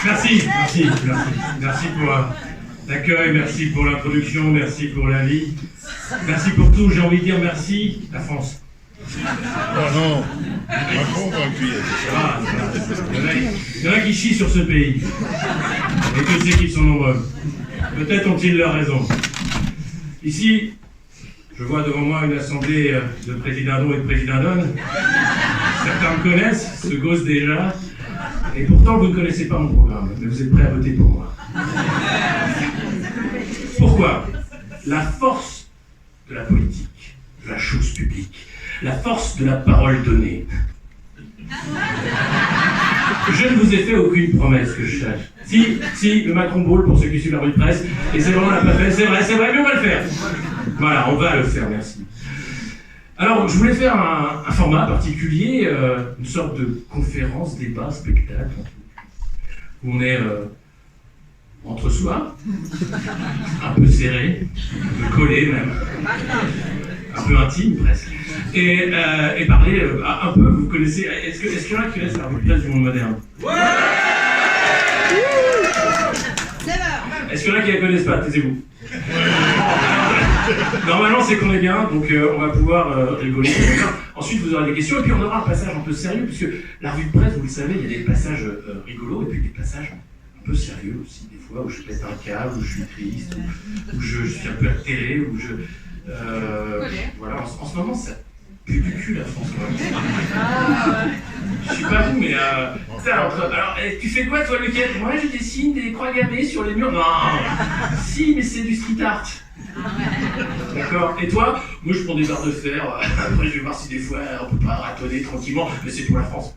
Merci pour l'accueil, merci pour l'introduction, merci pour la vie, merci pour tout. J'ai envie de dire merci, la France. Oh non, Macron va appuyer. Il y en a qui chient sur ce pays. Et que c'est qu'ils sont nombreux. Peut-être ont-ils leur raison. Ici, je vois devant moi une assemblée de présidents et de présidentnes. Certains me connaissent, se gossent déjà. Et pourtant, vous ne connaissez pas mon programme, mais vous êtes prêts à voter pour moi. Pourquoi ? La force de la politique, de la chose publique, la force de la parole donnée. Je ne vous ai fait aucune promesse que je cherche. Si, le Macron Ball pour ceux qui suivent la rue de presse, et c'est vraiment l'a pas fait, c'est vrai, mais on va le faire. Voilà, on va le faire, merci. Alors, je voulais faire un format particulier, une sorte de conférence, débat, spectacle, où on est entre soi, un peu serré, un peu collé même, un peu intime presque, et parler un peu, vous connaissez, est-ce qu'il y en a qui laissent la revue de presse du monde moderne ? Est-ce qu'il y en a qui ne la connaissent pas ? Taisez-vous. Normalement, c'est qu'on est bien, donc on va pouvoir rigoler. Ensuite, vous aurez des questions, et puis on aura un passage un peu sérieux, puisque la revue de presse, vous le savez, il y a des passages rigolos, et puis des passages un peu sérieux aussi, des fois, où je pète un câble, où je suis triste, où je suis un peu atterré, où je... voilà, en ce moment, ça pue du cul, la France, quand même. Je sais pas vous, mais... alors, tu fais quoi, toi, le week-end ? Moi, je dessine des croix gammées sur les murs. Non. Si, mais c'est du street art. D'accord. Et toi ? Moi, je prends des barres de fer. Après, je vais voir si des fois, on peut pas ratonner tranquillement. Mais c'est pour la France.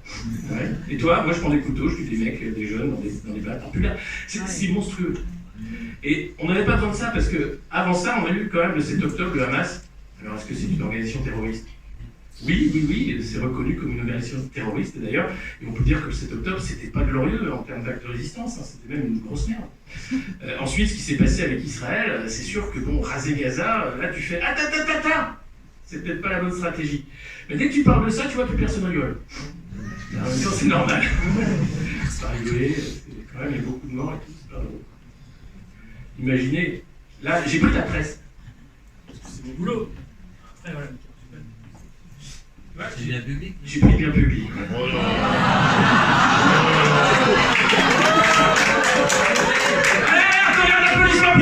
Ouais. Et toi ? Moi, je prends des couteaux, je tue des mecs, des jeunes, dans des balades populaires. C'est monstrueux. Et on n'avait pas besoin de ça, parce que avant ça, on a eu quand même le 7 octobre, le Hamas. Alors, est-ce que c'est une organisation terroriste ? Oui, c'est reconnu comme une organisation terroriste d'ailleurs, et on peut dire que le 7 octobre, c'était pas glorieux en termes d'acte de résistance, hein, c'était même une grosse merde. Ensuite, ce qui s'est passé avec Israël, c'est sûr que bon, raser Gaza, là tu fais c'est peut-être pas la bonne stratégie. Mais dès que tu parles de ça, tu vois, plus personne rigole. En même temps, c'est normal. C'est pas rigoler, quand même, il y a beaucoup de morts et tout, c'est pas drôle. Imaginez, là, j'ai pris la presse, parce que c'est mon boulot. Après, voilà. Ouais, c'est bien public. J'ai pris bien public. Oh non. Allez, attendez un applaudissement.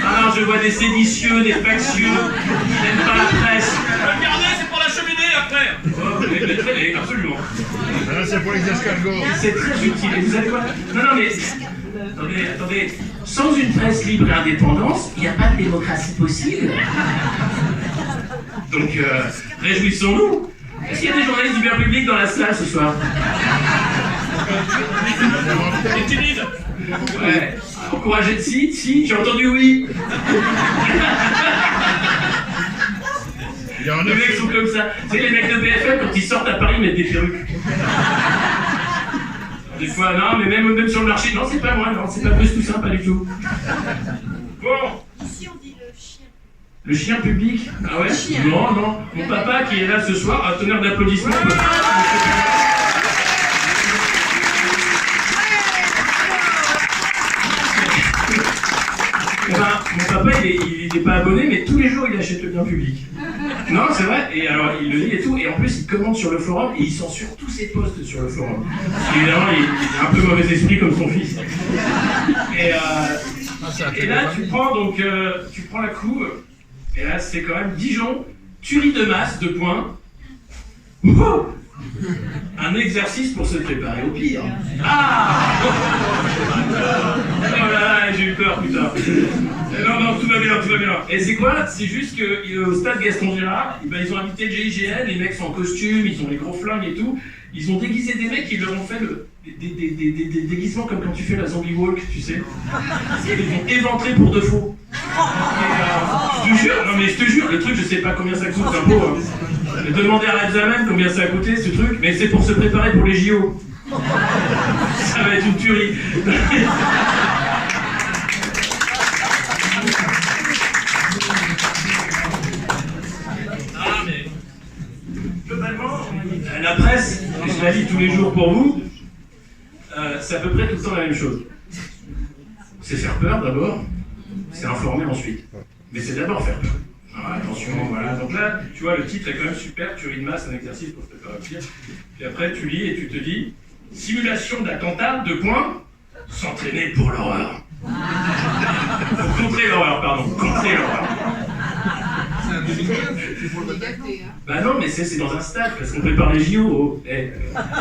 Ah non, je vois des séditieux, des factieux, qui n'aiment pas la presse. Regardez, c'est pour la cheminée après. Oh, mais absolument. Ah, c'est pour les escargots. C'est très utile. Et vous savez quoi ? Non, mais... Attendez. Sans une presse libre et indépendante, il n'y a pas de démocratie possible. Donc, réjouissons-nous. Est-ce qu'il y a des journalistes du bien public dans la salle ce soir ? C'est timide. Ouais. Encouragez, si, j'ai entendu oui. Les mecs sont comme ça. Tu sais, les mecs de BFM, quand ils sortent à Paris, ils mettent des perruques. Des fois, non, mais même sur le marché, non, c'est pas moi, non, c'est pas Bruce Toussaint, pas du tout. Bon. Ici, on dit le chien. Le chien public ? Ah ouais ? Non. Mon papa qui est là ce soir, un tonnerre d'applaudissements. Mon papa, il n'est pas abonné, mais tous les jours, il achète le bien public. Non, c'est vrai, et alors il le lit et tout, et en plus il commente sur le forum et il censure tous ses posts sur le forum. Parce qu'évidemment, il a un peu mauvais esprit comme son fils. Et là, tu prends la couve, et là, c'est quand même Dijon, tuerie de masse, 2 points. Wouhou ! Un exercice pour se préparer au pire. Ah! Oh là là, j'ai eu peur, putain. Non, tout va bien. Et c'est quoi ? C'est juste qu'au stade Gaston Girard, ils ont invité le GIGN, les mecs sont en costume, ils ont les gros flingues et tout. Ils ont déguisé des mecs qui leur ont fait des déguisements comme quand tu fais la zombie walk, tu sais. Ils ont éventré pour de faux. Je te jure, le truc, je sais pas combien ça coûte, un pot. Hein. Demandez à Red combien ça a coûté ce truc, mais c'est pour se préparer pour les JO. Ça va être une tuerie. La presse, je la lis tous les jours pour vous, c'est à peu près tout le temps la même chose. C'est faire peur d'abord, c'est informer ensuite. Mais c'est d'abord faire peur. Alors, attention, voilà. Donc là, tu vois, le titre est quand même super, tuerie de masse, un exercice pour te faire pire. Puis après, tu lis et tu te dis, simulation d'attentat, s'entraîner pour l'horreur. Pour contrer l'horreur, pardon. Contrer l'horreur. Bah non, mais c'est dans un stade, parce qu'on prépare les JO. Oh.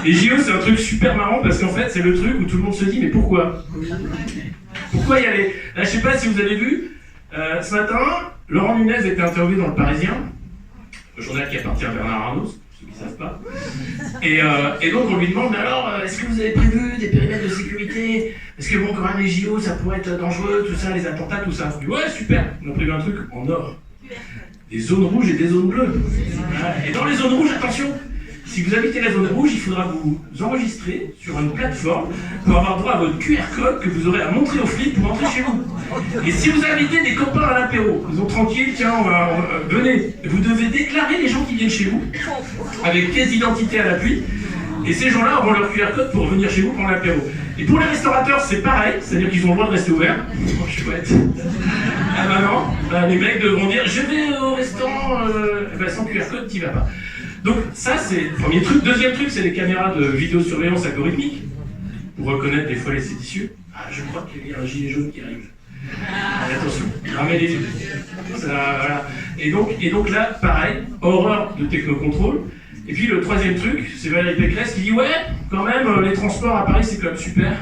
Les JO, c'est un truc super marrant, parce qu'en fait, c'est le truc où tout le monde se dit, mais pourquoi? Pourquoi y aller? Là, je sais pas si vous avez vu, ce matin, Laurent Nunez était interviewé dans Le Parisien, le journal qui appartient à Bernard Arnault, ceux qui ne savent pas. Et donc on lui demande, mais alors, est-ce que vous avez prévu des périmètres de sécurité? Est-ce que bon, quand même les JO, ça pourrait être dangereux, tout ça, les attentats, tout ça? Il dit, ouais, super, on a prévu un truc en or. Des zones rouges et des zones bleues. Voilà. Et dans les zones rouges, attention, si vous habitez la zone rouge, il faudra vous enregistrer sur une plateforme pour avoir droit à votre QR code que vous aurez à montrer aux flics pour entrer chez vous. Et si vous invitez des copains à l'apéro, ils sont tranquilles, tiens, venez, vous devez déclarer les gens qui viennent chez vous, avec pièce d'identité à l'appui, et ces gens-là auront leur QR code pour venir chez vous pendant l'apéro. Et pour les restaurateurs, c'est pareil, c'est-à-dire qu'ils ont le droit de rester ouverts. Oh, chouette. Ah bah non, bah, les mecs devront dire, je vais au restaurant, sans QR code, t'y vas pas. Donc ça c'est le premier truc. Deuxième truc, c'est les caméras de vidéosurveillance algorithmique pour reconnaître des foyers séditieux. Ah, je crois qu'il y a un gilet jaune qui arrive. Attention, ramez les yeux. Voilà. Et donc là, pareil, horreur de technocontrôle. Et puis le troisième truc, c'est Valérie Pécresse qui dit ouais, quand même, les transports à Paris c'est quand même super.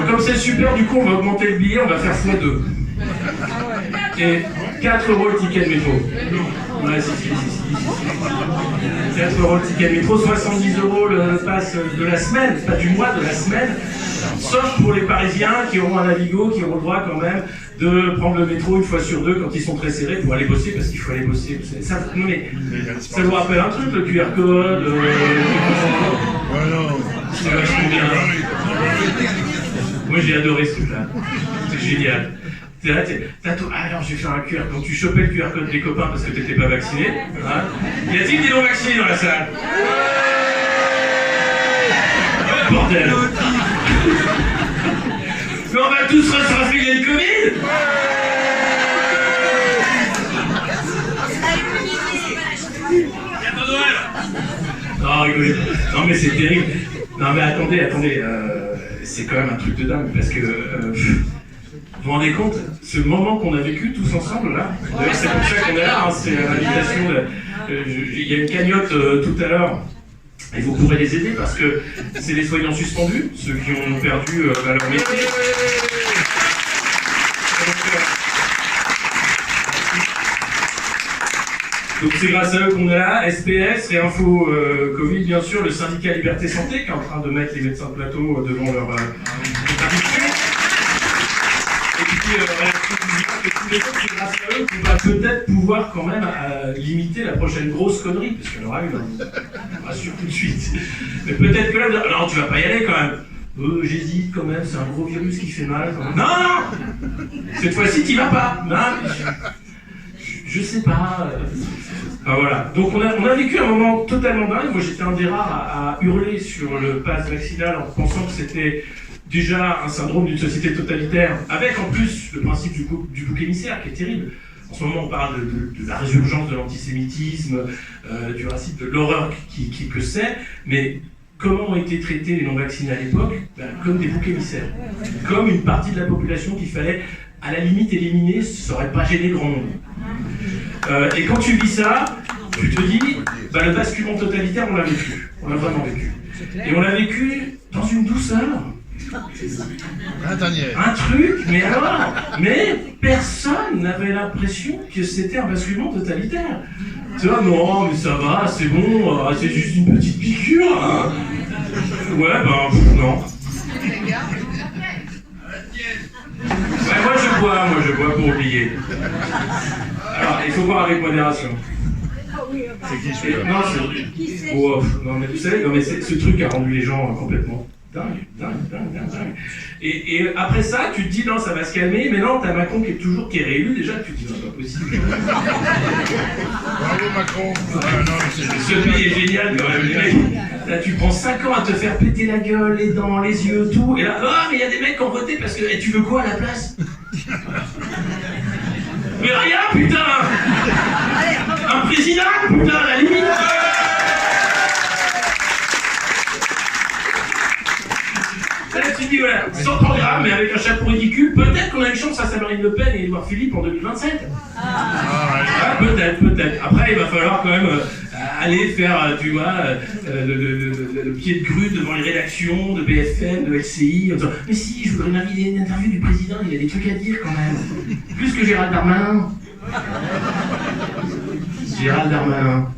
Comme c'est super, du coup on va augmenter le billet, on va faire x2. Et 4 € le ticket de métro. Ouais, si. 4 € le ticket de métro, 70 € le pass de la semaine, pas du mois, de la semaine. Sauf pour les Parisiens qui auront un Navigo, qui auront le droit quand même de prendre le métro une fois sur deux quand ils sont très serrés pour aller bosser, parce qu'il faut aller bosser. Ça vous rappelle un truc, le QR code c'est vachement bien. Moi j'ai adoré ce truc-là. C'est génial. T'es là, alors je vais faire un QR. Donc tu chopais le QR code des copains parce que t'étais pas vacciné. Hein. Y a-t-il des non-vaccinés dans la salle? Bordel. Mais on va tous se refiler le Covid. Y'a pas Noël. Non, rigolez. Non mais c'est terrible. Non mais attendez. C'est quand même un truc de dingue parce que... vous vous rendez compte, ce moment qu'on a vécu tous ensemble là, d'ailleurs c'est pour ça qu'on est là, hein, c'est l'invitation, il y a une cagnotte tout à l'heure, et vous pourrez les aider parce que c'est les soignants suspendus, ceux qui ont perdu leur métier. Donc c'est grâce à eux qu'on est là, SPS, Réinfo Covid bien sûr, le syndicat Liberté Santé qui est en train de mettre les médecins de plateau devant leur interdiction. Et puis, c'est grâce à eux qu'on va peut-être pouvoir quand même limiter la prochaine grosse connerie, parce qu'il y en aura une, on rassure tout de suite. Mais peut-être que là, non, tu vas pas y aller quand même. J'hésite quand même, c'est un gros virus qui fait mal. Non, cette fois-ci, t'y vas pas. Non, je sais pas. Voilà. Donc on a vécu un moment totalement dingue. Moi, j'étais un des rares à hurler sur le pass vaccinal en pensant que c'était déjà un syndrome d'une société totalitaire, avec en plus le principe du bouc émissaire qui est terrible. En ce moment, on parle de la résurgence de l'antisémitisme, du racisme, de l'horreur que c'est, mais comment ont été traités les non-vaccinés à l'époque? Comme des boucs émissaires. Comme une partie de la population qu'il fallait, à la limite, éliminer, ça n'aurait pas gêné grand monde. Et quand tu vis ça, tu te dis, le basculement totalitaire, on l'a vécu. On l'a vraiment vécu. Et on l'a vécu dans une douceur. Un truc, mais personne n'avait l'impression que c'était un basculement totalitaire. Tu vois, non, mais ça va, c'est bon, c'est juste une petite piqûre. Hein. Ouais, non. Ouais, moi je bois pour oublier. Alors, il faut boire avec modération. C'est qui celui-là? Non, mais vous savez, ce truc a rendu les gens complètement dingue. Et après ça, tu te dis non, ça va se calmer, mais non, t'as Macron qui est réélu déjà, tu te dis non, c'est pas possible. Bravo Macron. Ce pays est génial quand même, les Là, tu prends 5 ans à te faire péter la gueule, les dents, les yeux, tout. Et là, oh, mais il y a des mecs qui ont voté parce que. Et tu veux quoi à la place? Mais rien, putain! Un président, putain, à la limite! Là, tu dis, voilà, sans programme, mais avec un chapeau ridicule, peut-être qu'on a une chance face à Marine Le Pen et Édouard Philippe en 2027. Ah, peut-être. Après, il va falloir quand même aller faire, tu vois, le pied de grue devant les rédactions de BFM, de LCI, en disant, mais si, je voudrais une interview du président, il a des trucs à dire quand même. Plus que Gérald Darmanin. Gérald Darmanin.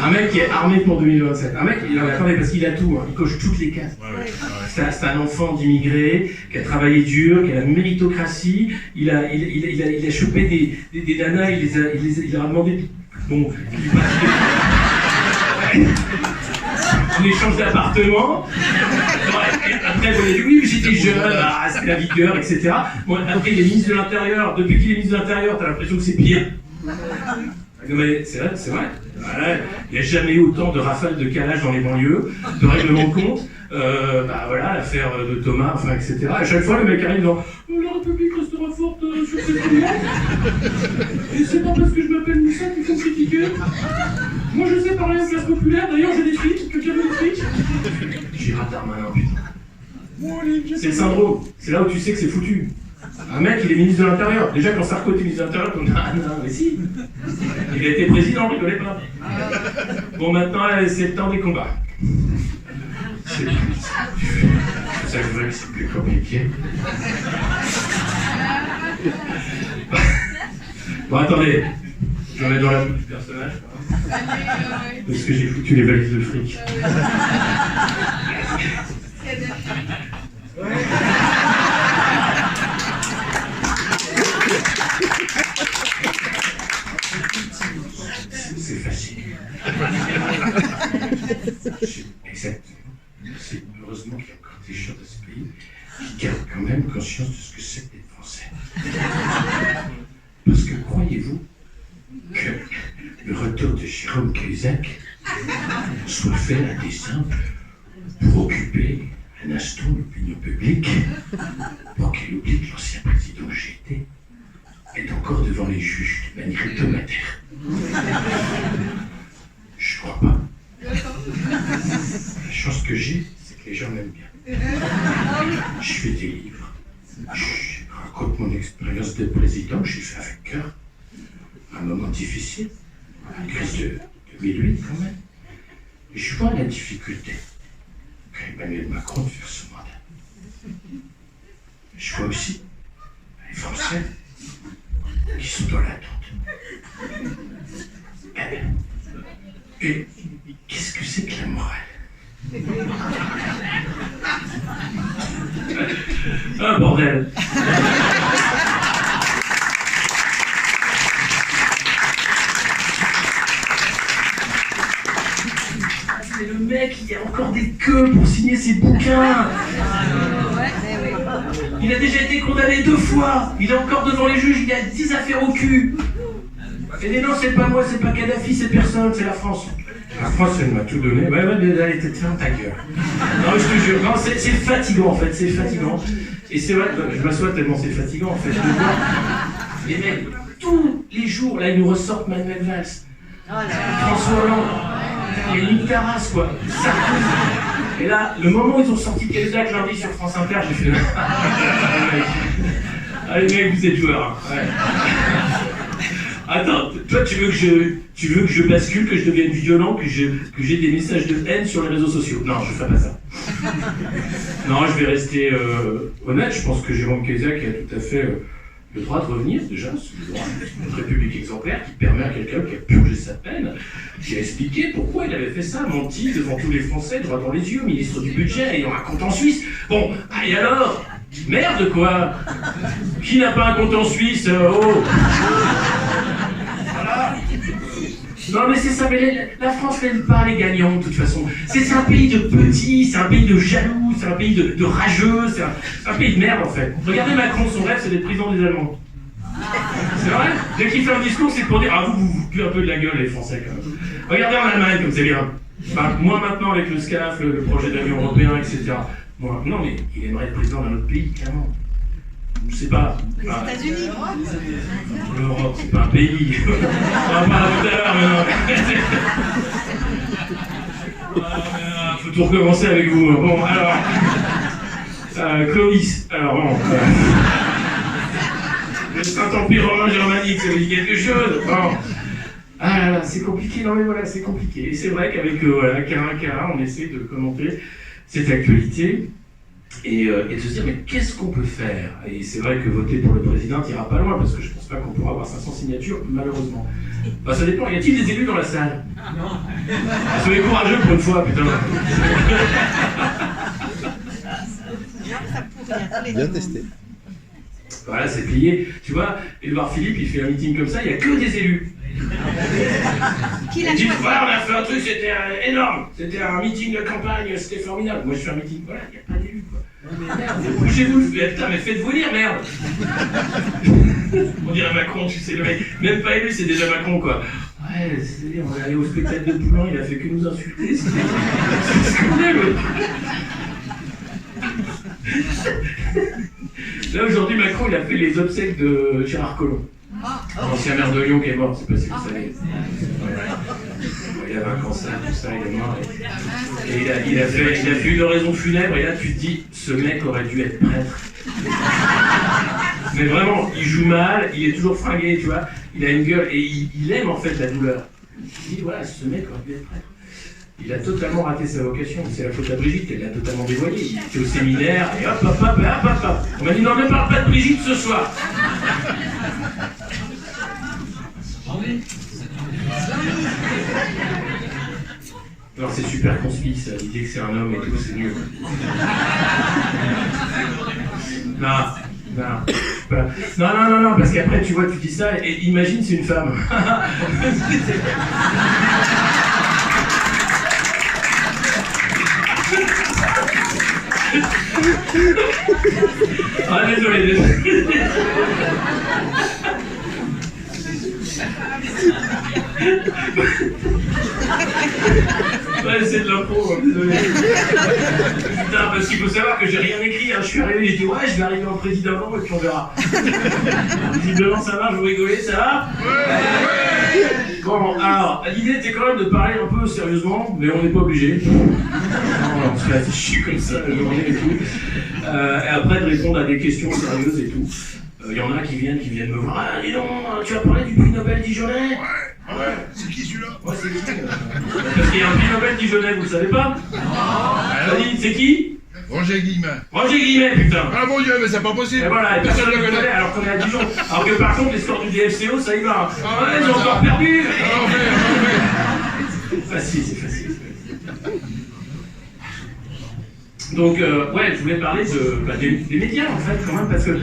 Un mec qui est armé pour 2027. Un mec, attendez, parce qu'il a tout, hein, il coche toutes les cases. C'est un enfant d'immigrés qui a travaillé dur, qui a la méritocratie. Il a chopé des nanas, il leur a demandé. Bon, on échange d'appartement. Après, on a dit oui, mais j'étais jeune, c'était la vigueur, etc. Bon, après, il est ministre de l'Intérieur. Depuis qu'il est ministre de l'Intérieur, t'as l'impression que c'est pire. Non mais c'est vrai. Voilà. Il n'y a jamais eu autant de rafales de calage dans les banlieues, de règlements de compte. Voilà, l'affaire de Thomas, enfin, etc. À chaque fois, le mec arrive dans la République restera forte sur cette loi. Et c'est pas parce que je m'appelle Moussa qu'il faut critiquer. Moi, je sais parler en classe populaire. D'ailleurs, j'ai des frites. Quelqu'un veut des frites? Gérald Darmanin, putain. C'est le syndrome. C'est là où tu sais que c'est foutu. Un mec, il est ministre de l'Intérieur. Déjà, quand Sarko était ministre de l'Intérieur, on dit ah non, mais si. Il a été président, on rigolait pas. Bon, maintenant, c'est le temps des combats. C'est ça que je veux que c'est plus compliqué. Bon, attendez. Je vais mettre dans la bouche du personnage. Parce que j'ai foutu les valises de fric. C'est facile. Exactement. C'est heureusement qu'il y a encore des gens de ce pays qui gardent quand même conscience de ce que c'est d'être français. Parce que croyez-vous que le retour de Jérôme Cahuzac soit fait à dessein pour occuper un instant l'opinion publique, pour qu'il oublie que l'ancien président que j'étais est encore devant les juges de manière hebdomadaire? Je crois pas. La chance que j'ai, c'est que les gens m'aiment bien. Je fais des livres. Je raconte mon expérience de président que j'ai fait avec cœur. Un moment difficile, la crise de 2008 quand même. Et je vois la difficulté qu'a Emmanuel Macron de faire ce mandat. Je vois aussi les Français qui sont dans l'attente. Et qu'est-ce que c'est que la morale? Ah bordel! C'est le mec, il y a encore des queues pour signer ses bouquins. Il a déjà été condamné 2 fois. Il est encore devant les juges, il y a 10 affaires au cul. Et non, c'est pas moi, c'est pas Kadhafi, c'est personne, c'est la France. La France, elle m'a tout donné. Ouais, mais elle était ferme ta gueule. Non, je te jure, non, c'est fatigant en fait, c'est fatigant. Et c'est vrai, je m'assois tellement c'est fatigant en fait. De voir les mecs, tous les jours, là, ils nous ressortent Manuel Valls, François Hollande. Il y a une terrasse, quoi. Sarkozy. Et là, le moment où ils ont sorti Cahuzac lundi sur France Inter, j'ai fait. Ah, les mecs, vous êtes joueurs. Hein. Ouais. Attends, toi, tu veux que je bascule, que je devienne violent, que j'ai des messages de haine sur les réseaux sociaux? Non, je ferai pas ça. Non, je vais rester honnête. Je pense que Jérôme Cahuzac a tout à fait le droit de revenir, déjà, c'est le droit de notre République exemplaire qui permet à quelqu'un qui a purgé sa peine, qui a expliqué pourquoi il avait fait ça, menti devant tous les Français, droit dans les yeux, ministre du budget, ayant un compte en Suisse. Bon, et alors? Merde, quoi! Qui n'a pas un compte en Suisse? Oh! Voilà. Non mais c'est ça, mais la France n'aime pas les gagnants de toute façon. C'est un pays de petits, c'est un pays de jaloux, c'est un pays de rageux, c'est un pays de merde en fait. Regardez Macron, son rêve c'est d'être président des Allemands. C'est vrai? Dès qu'il fait un discours c'est pour dire ah vous puez un peu de la gueule les Français quand même. Regardez en Allemagne comme c'est bien. Enfin, moi maintenant avec le SCAF, le projet d'avion européen, etc. Moi, non mais il aimerait être président d'un autre pays, clairement. Je sais pas. Les États-Unis. L'Europe, c'est pas un pays. On en parlera tout à l'heure, mais non. Faut tout recommencer avec vous. Bon, alors. Clovis. Alors bon. Le Saint-Empire romain germanique, ça vous dit quelque chose? Bon. Ah là là, c'est compliqué, non mais voilà, c'est compliqué. Et c'est vrai qu'avec voilà, K1, on essaie de commenter cette actualité et de se dire, mais qu'est-ce qu'on peut faire? Et c'est vrai que voter pour le président n'ira pas loin, parce que je pense pas qu'on pourra avoir 500 signatures, malheureusement. Bah ça dépend, y a-t-il des élus dans la salle? Non. Soyez courageux pour une fois, putain. Bien testé. Voilà, c'est plié. Tu vois, Édouard Philippe, il fait un meeting comme ça, il n'y a que des élus. Qui l'a Il dit, choisi? voilà, on a fait un truc, c'était énorme. C'était un meeting de campagne, c'était formidable. Moi, je fais un meeting, voilà, il n'y a pas d'élus, quoi. Mais merde, bougez-vous, putain, mais faites-vous lire, merde. On dirait Macron, tu sais, le mec, même pas élu, c'est déjà Macron, quoi. Ouais, c'est on est allé au spectacle de Poulain, il a fait que nous insulter, c'est scandaleux. Là aujourd'hui Macron il a fait les obsèques de Gérard Collomb, l'ancien maire de Lyon qui est mort, je sais pas si vous savez. Il avait un cancer, tout ça, il est mort. Et il a fait une oraison funèbre et là tu te dis, ce mec aurait dû être prêtre. Mais vraiment, il joue mal, il est toujours fringué, tu vois, il a une gueule et il aime en fait la douleur. Il dit voilà, ce mec aurait dû être prêtre. Il a totalement raté sa vocation, c'est la faute à Brigitte, elle l'a totalement dévoilé. Il était au séminaire, et hop, hop, hop, hop, hop, hop. On m'a dit non, ne parle pas de Brigitte ce soir. Non, c'est super conspi, ça, l'idée que c'est un homme et tout, c'est nul. Non, parce qu'après, tu vois, tu dis ça, et imagine, c'est une femme. Ah, désolé. Ouais, c'est de l'impro, désolé. Putain, parce qu'il faut savoir que j'ai rien écrit, hein. Je suis arrivé, j'ai dit ouais, je vais arriver en président et puis on verra. Visiblement ça marche, vous rigolez, ça va? Ouais. Bon, alors, l'idée était quand même de parler un peu sérieusement, mais on n'est pas obligé. On se fait afficher comme ça la journée et tout. Et après de répondre à des questions sérieuses et tout. Il y en a qui viennent me voir. Ah, dis donc, tu as parlé du prix Nobel Dijonais? Ouais, c'est qui celui-là? Ouais, c'est qui? Parce qu'il y a un prix Nobel Dijonais, vous le savez pas? Vas-y, c'est qui? Roger Guillemin. Roger Guillemet, putain! Ah mon Dieu, mais c'est pas possible! Et voilà, et personne ne le connaît alors qu'on est à Dijon. Alors que par contre, les scores du DFCO, ça y va. Ouais, j'ai encore perdu! Facile, c'est facile. Donc, ouais, je voulais parler des médias, en fait, quand même, parce que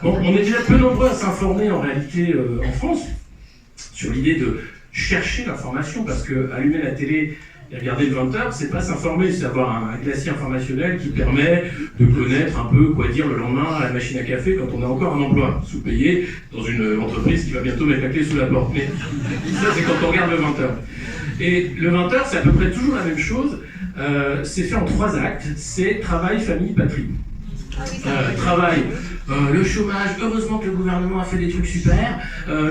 bon, on est déjà peu nombreux à s'informer, en réalité, en France, sur l'idée de chercher l'information, parce que allumer la télé et regarder le 20h, c'est pas s'informer, c'est avoir un glacier informationnel qui permet de connaître un peu quoi dire le lendemain à la machine à café quand on a encore un emploi, sous-payé, dans une entreprise qui va bientôt mettre la clé sous la porte. Mais ça, c'est quand on regarde le 20h. Et le 20h, c'est à peu près toujours la même chose. C'est fait en 3 actes, c'est travail, famille, patrie. Travail, le chômage, heureusement que le gouvernement a fait des trucs super.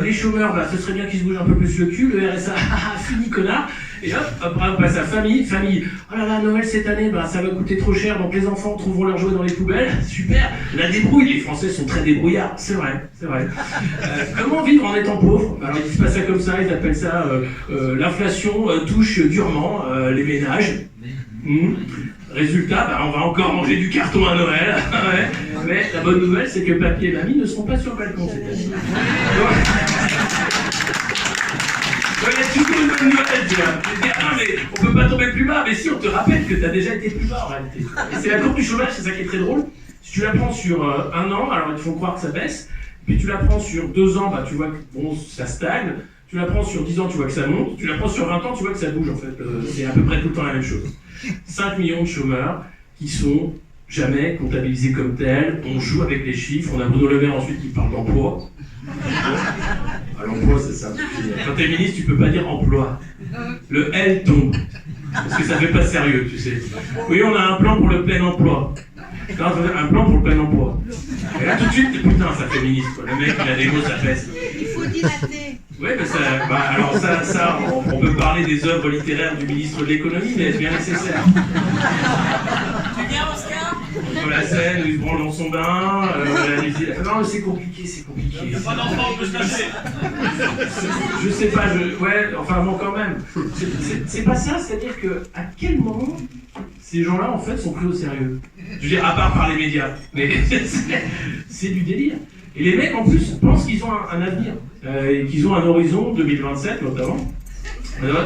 Les chômeurs, bah, ce serait bien qu'ils se bougent un peu plus le cul. Le RSA, fini connard. Et hop, après on passe à famille. Oh là là, Noël cette année, bah, ça va coûter trop cher, donc les enfants trouveront leurs jouets dans les poubelles. Super. La débrouille, les Français sont très débrouillards, c'est vrai. Comment vivre en étant pauvre? Alors ils disent pas ça comme ça, ils appellent ça l'inflation touche durement les ménages. Résultat, bah, on va encore manger du carton à Noël. Ouais. Mais la bonne nouvelle, c'est que papy et mamie ne seront pas sur le balcon cette année. Il y a toujours une bonne nouvelle, tu vois. Ah, mais on peut pas tomber plus bas, mais si on te rappelle que tu as déjà été plus bas en réalité. Et c'est la courbe du chômage, c'est ça qui est très drôle. Si tu la prends sur 1 an, alors ils te font croire que ça baisse. Puis tu la prends sur 2 ans, bah, tu vois que bon, ça stagne. Tu la prends sur 10 ans, tu vois que ça monte. Tu la prends sur 20 ans, tu vois que ça bouge en fait. C'est à peu près tout le temps la même chose. 5 millions de chômeurs qui sont jamais comptabilisés comme tels. On joue avec les chiffres. On a Bruno Le Maire ensuite qui parle d'emploi. L'emploi, c'est ça. Quand t'es ministre, tu peux pas dire emploi. Le L tombe. Parce que ça fait pas sérieux, tu sais. Oui, on a un plan pour le plein emploi. Non, un plan pour le plein emploi. Et là, tout de suite, putain, ça féministe, quoi. Le mec, il a des mots, ça pèse. Il faut dilater. Oui, mais ça, alors ça on peut parler des œuvres littéraires du ministre de l'économie, mais est-ce bien nécessaire? Tu viens, Oscar? Sur la scène, où il se branle dans son bain, non, mais c'est compliqué, c'est compliqué. Il n'y a pas d'enfant, on peut se cacher. Je sais pas, ouais, enfin bon, quand même. C'est pas ça, c'est-à-dire que à quel moment ces gens-là, en fait, sont pris au sérieux? Je veux dire, à part par les médias. Mais c'est du délire. Et les mecs, en plus, pensent qu'ils ont un avenir, et qu'ils ont un horizon 2027, notamment.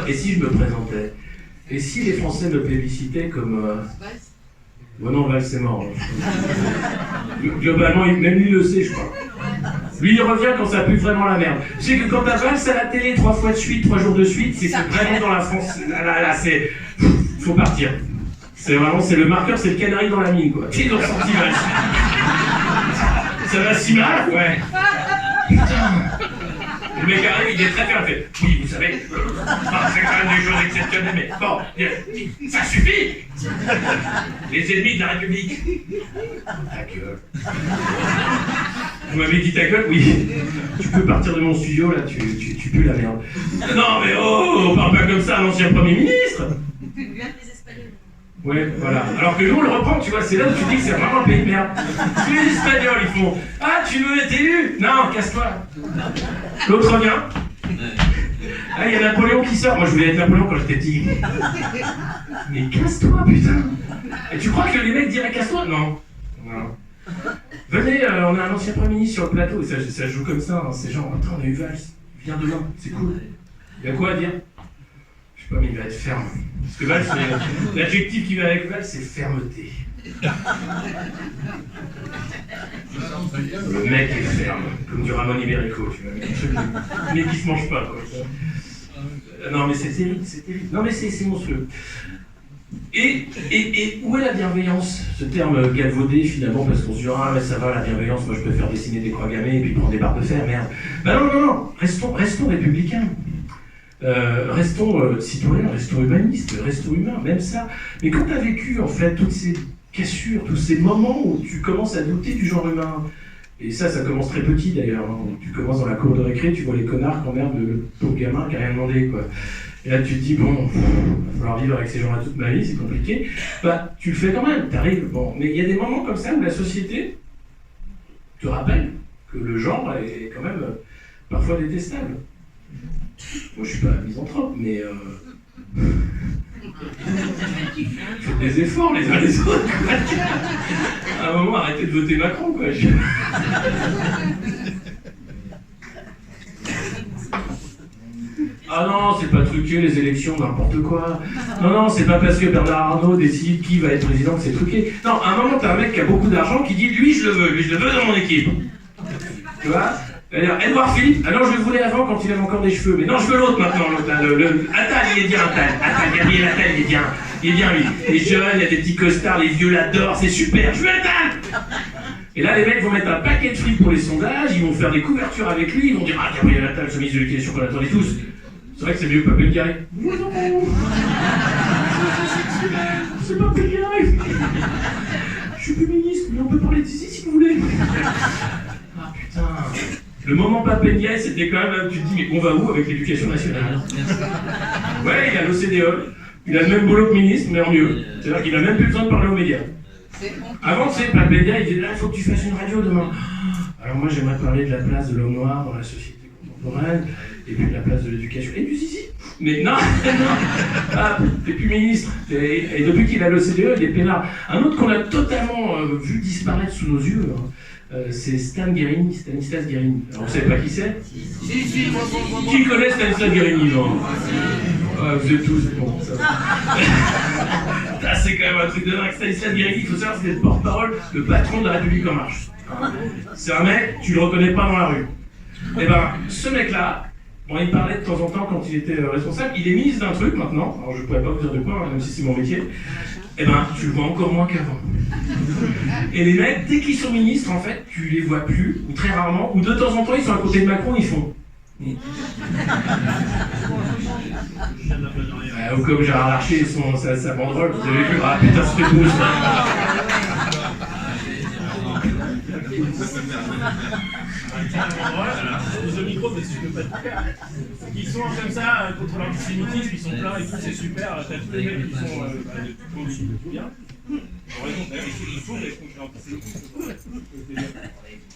Et si je me présentais? Et si les Français me plébiscitaient comme... Bon non, Valls, c'est mort. Globalement, même lui le sait, je crois. Lui, il revient quand ça pue vraiment la merde. Tu sais que quand t'as Valls à la télé 3 fois de suite, 3 jours de suite, c'est que vraiment dans la France... Là, c'est... Faut partir. C'est vraiment, c'est le marqueur, c'est le canari dans la mine, quoi. Ils ont sorti Valls. Ça va si mal? Ouais. Putain. Le mec arrive, il est très fier, il fait oui, vous savez, c'est quand même des choses exceptionnelles, mais bon, ça suffit. Les ennemis de la République. Ta gueule. Vous m'avez dit ta gueule? Oui. Tu peux partir de mon studio, là, tu pues la merde. Non, mais oh, on parle pas comme ça à l'ancien Premier ministre. Ouais, voilà. Alors que nous, on le reprend, tu vois, c'est là où tu dis que c'est vraiment un pays de merde. Tous les Espagnols, ils font ah, tu veux être élu? Non, casse-toi. L'autre vient. Ah, il y a Napoléon qui sort. Moi, je voulais être Napoléon quand j'étais petit. Mais casse-toi, putain. Et tu crois que les mecs diraient casse-toi? Non. Non. Venez, on a un ancien Premier ministre sur le plateau. Et ça joue comme ça, hein. C'est genre, attends, on a eu Valls. Il vient demain, c'est cool. Il y a quoi à dire? Je sais pas, mais il va être ferme. Parce que Valls, l'adjectif qui va avec Valls, c'est fermeté. Le mec est ferme, comme du Ramon Iberico, tu vois. Mais qui se mange pas, quoi. Non, mais c'est terrible, c'est terrible. Non, mais c'est monstrueux. Et où est la bienveillance? Ce terme galvaudé, finalement, parce qu'on se dit ah, mais ça va, la bienveillance, moi je peux faire dessiner des croix gammées et puis prendre des barres de fer, merde. Bah non, restons républicains. Restons citoyens, restons humanistes, restons humains, même ça. Mais quand tu as vécu en fait toutes ces cassures, tous ces moments où tu commences à douter du genre humain, et ça commence très petit d'ailleurs, hein. Tu commences dans la cour de récré, tu vois les connards qui emmerdent le pauvre gamin qui a rien demandé, quoi. Et là tu te dis bon, il va falloir vivre avec ces gens-là toute ma vie, c'est compliqué. Bah tu le fais quand même, t'arrives, bon. Mais il y a des moments comme ça où la société te rappelle que le genre est quand même parfois détestable. Moi, je suis pas misanthrope, mais faites des efforts les uns les autres. À un moment, arrêtez de voter Macron, quoi. Ah non, c'est pas truqué les élections, n'importe quoi. Non, c'est pas parce que Bernard Arnault décide qui va être président que c'est truqué. Non, à un moment, t'as un mec qui a beaucoup d'argent qui dit lui je le veux dans mon équipe. Tu vois? D'ailleurs, Edouard Philippe, alors je le voulais avant quand il avait encore des cheveux, mais non, je veux l'autre maintenant, l'autre là, Attal, il est bien, Attal, Gabriel Attal, il est bien lui. Les jeunes, il y a des petits costards, les vieux l'adorent, c'est super, je veux Attal. Et là, les mecs vont mettre un paquet de fric pour les sondages, ils vont faire des couvertures avec lui, ils vont dire ah, Gabriel Attal, ce ministre de l'Éducation qu'on attendait tous. C'est vrai que c'est mieux que Pape Ndiaye. C'est Pape Ndiaye. Je suis plus ministre, mais on peut parler d'ici si vous voulez. Ah putain. Le moment Pape Ndiaye, c'était quand même, tu te dis, mais on va où avec l'éducation nationale? Ouais, il a l'OCDE, il a le même boulot que ministre, mais en mieux. C'est-à-dire qu'il a même plus besoin de parler aux médias. Avant, tu sais, Pape Ndiaye, il disait, il faut que tu fasses une radio demain. Alors moi, j'aimerais parler de la place de l'homme noir dans la société contemporaine, et puis de la place de l'éducation, et du zizi. Mais non, ah, t'es plus ministre. Et depuis qu'il a l'OCDE, il est peinard. Un autre qu'on a totalement vu disparaître sous nos yeux, hein. C'est Stanislas Guérini. Alors vous savez pas qui c'est? Qui connaît Stanislas Guérini? Non. Vous êtes tous, bon, ça va. C'est quand même un truc de dingue. Stanislas Guérini, il faut savoir, c'est le porte-parole, le patron de la République en marche. C'est un mec, tu le reconnais pas dans la rue. Et ben, ce mec-là, bon, il parlait de temps en temps quand il était responsable, il est ministre d'un truc maintenant, alors je pourrais pas vous dire de quoi, même si c'est mon métier. Eh ben, tu le vois encore moins qu'avant. Et les mecs, dès qu'ils sont ministres, en fait, tu les vois plus, ou très rarement, ou de temps en temps, ils sont à côté de Macron, ils font Ou comme Gérard Larcher et sa banderole, vous avez vu, ah putain, c'était beau ça. Au micro, mais si je peux pas te faire. Ils sont comme ça contre l'antisémitisme, ils sont pleins et tout, c'est super. T'as tous les mecs qui sont tout bien. En raison, d'ailleurs, il faut les contre l'antisémitisme.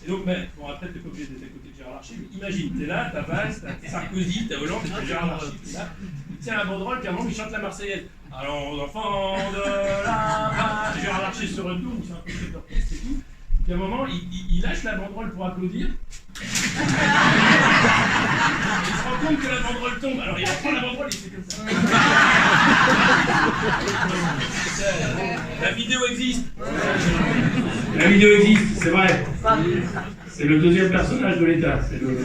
Et donc, bon, après, t'es pas obligé d'être à côté de Gérard Larcher. Mais imagine, t'es là, t'as Valls, t'as Sarkozy, t'as Hollande, t'as Gérard Larcher, t'es là. Il tient la banderole, puis à un moment, il chante la Marseillaise. Allons, enfants de la page. Gérard Larcher se retourne, il fait un peu de l'orchestre et tout. Puis à un moment, il lâche la banderole pour applaudir. Il se rend compte que la banderole tombe. Alors il reprend la banderole et il fait comme ça. La vidéo existe. La vidéo existe, c'est vrai. C'est le deuxième personnage de l'État. C'est le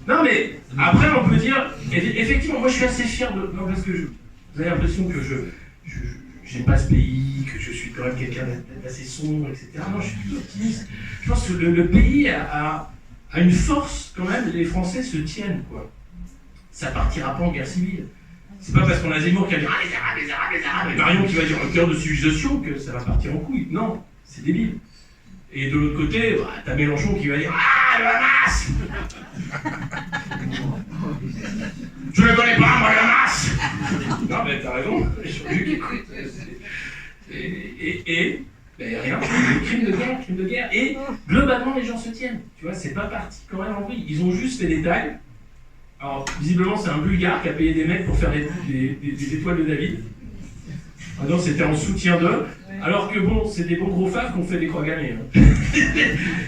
Non mais, après on peut dire, effectivement, moi je suis assez fier de... Non, parce que vous avez l'impression que j'aime pas ce pays, que je suis quand même quelqu'un d'assez sombre, etc. Non, je suis plutôt optimiste. Je pense que le pays a une force quand même, les Français se tiennent, quoi. Ça partira pas en guerre civile. C'est pas parce qu'on a Zemmour qui va dire « Ah, les Arabes, les Arabes, les Arabes !» et Marion qui va dire « cœur de civilisation » que ça va partir en couille. Non, c'est débile. Et de l'autre côté, t'as Mélenchon qui va dire « Ah, le Hamas !» Je ne connais pas, moi, le Hamas. Non, mais t'as raison. Écoute. Ben, rien. Crime de guerre. Et globalement, les gens se tiennent. Tu vois, c'est pas parti quand même en vrille. Ils ont juste fait des tags. Alors, visiblement, c'est un Bulgare qui a payé des mecs pour faire des étoiles de David. Ah non, c'était en soutien d'eux. Alors que bon, c'est des bons gros faves qui ont fait des croix gammées. Hein.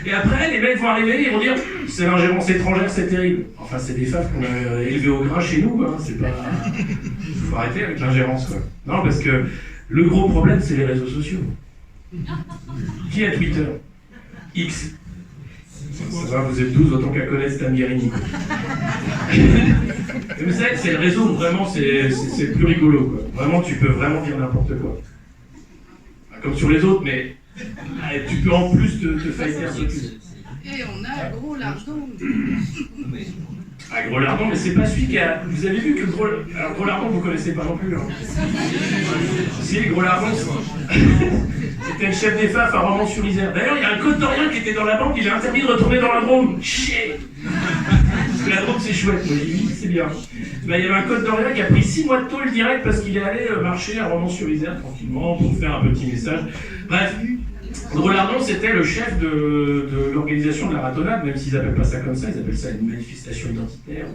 Et après, les mecs vont arriver et vont dire c'est l'ingérence étrangère, c'est terrible. Enfin, c'est des faves qu'on a élevés au grain chez nous. Hein. C'est pas. Faut arrêter avec l'ingérence, quoi. Non, parce que le gros problème, c'est les réseaux sociaux. Qui a Twitter? X. Ça va, vous êtes 12, autant qu'à connaître Tamierini. Mais c'est le réseau, vraiment, c'est plus rigolo, quoi. Vraiment, tu peux vraiment dire n'importe quoi. Comme sur les autres, mais tu peux en plus te fighter un peu plus. Et on a Gros Lardon. Ah, Gros Lardon, mais c'est pas celui qui a... Vous avez vu que Gros Lardon, vous connaissez pas non plus. Hein. Si, Gros Lardon, c'était le chef des FAF à Romans-sur-Isère. D'ailleurs, il y a un Côte d'Orient qui était dans la banque, il a interdit de retourner dans la Drôme. Chier. Parce que la Drôme, c'est chouette, moi, j'ai dit, c'est bien. Ben, il y avait un Côte d'Orient qui a pris 6 mois de tôle direct parce qu'il est allé marcher à Romans-sur-Isère tranquillement pour faire un petit message. Bref, Gros Lardon, c'était le chef de l'organisation de la ratonnade, même s'ils appellent pas ça comme ça, ils appellent ça une manifestation identitaire,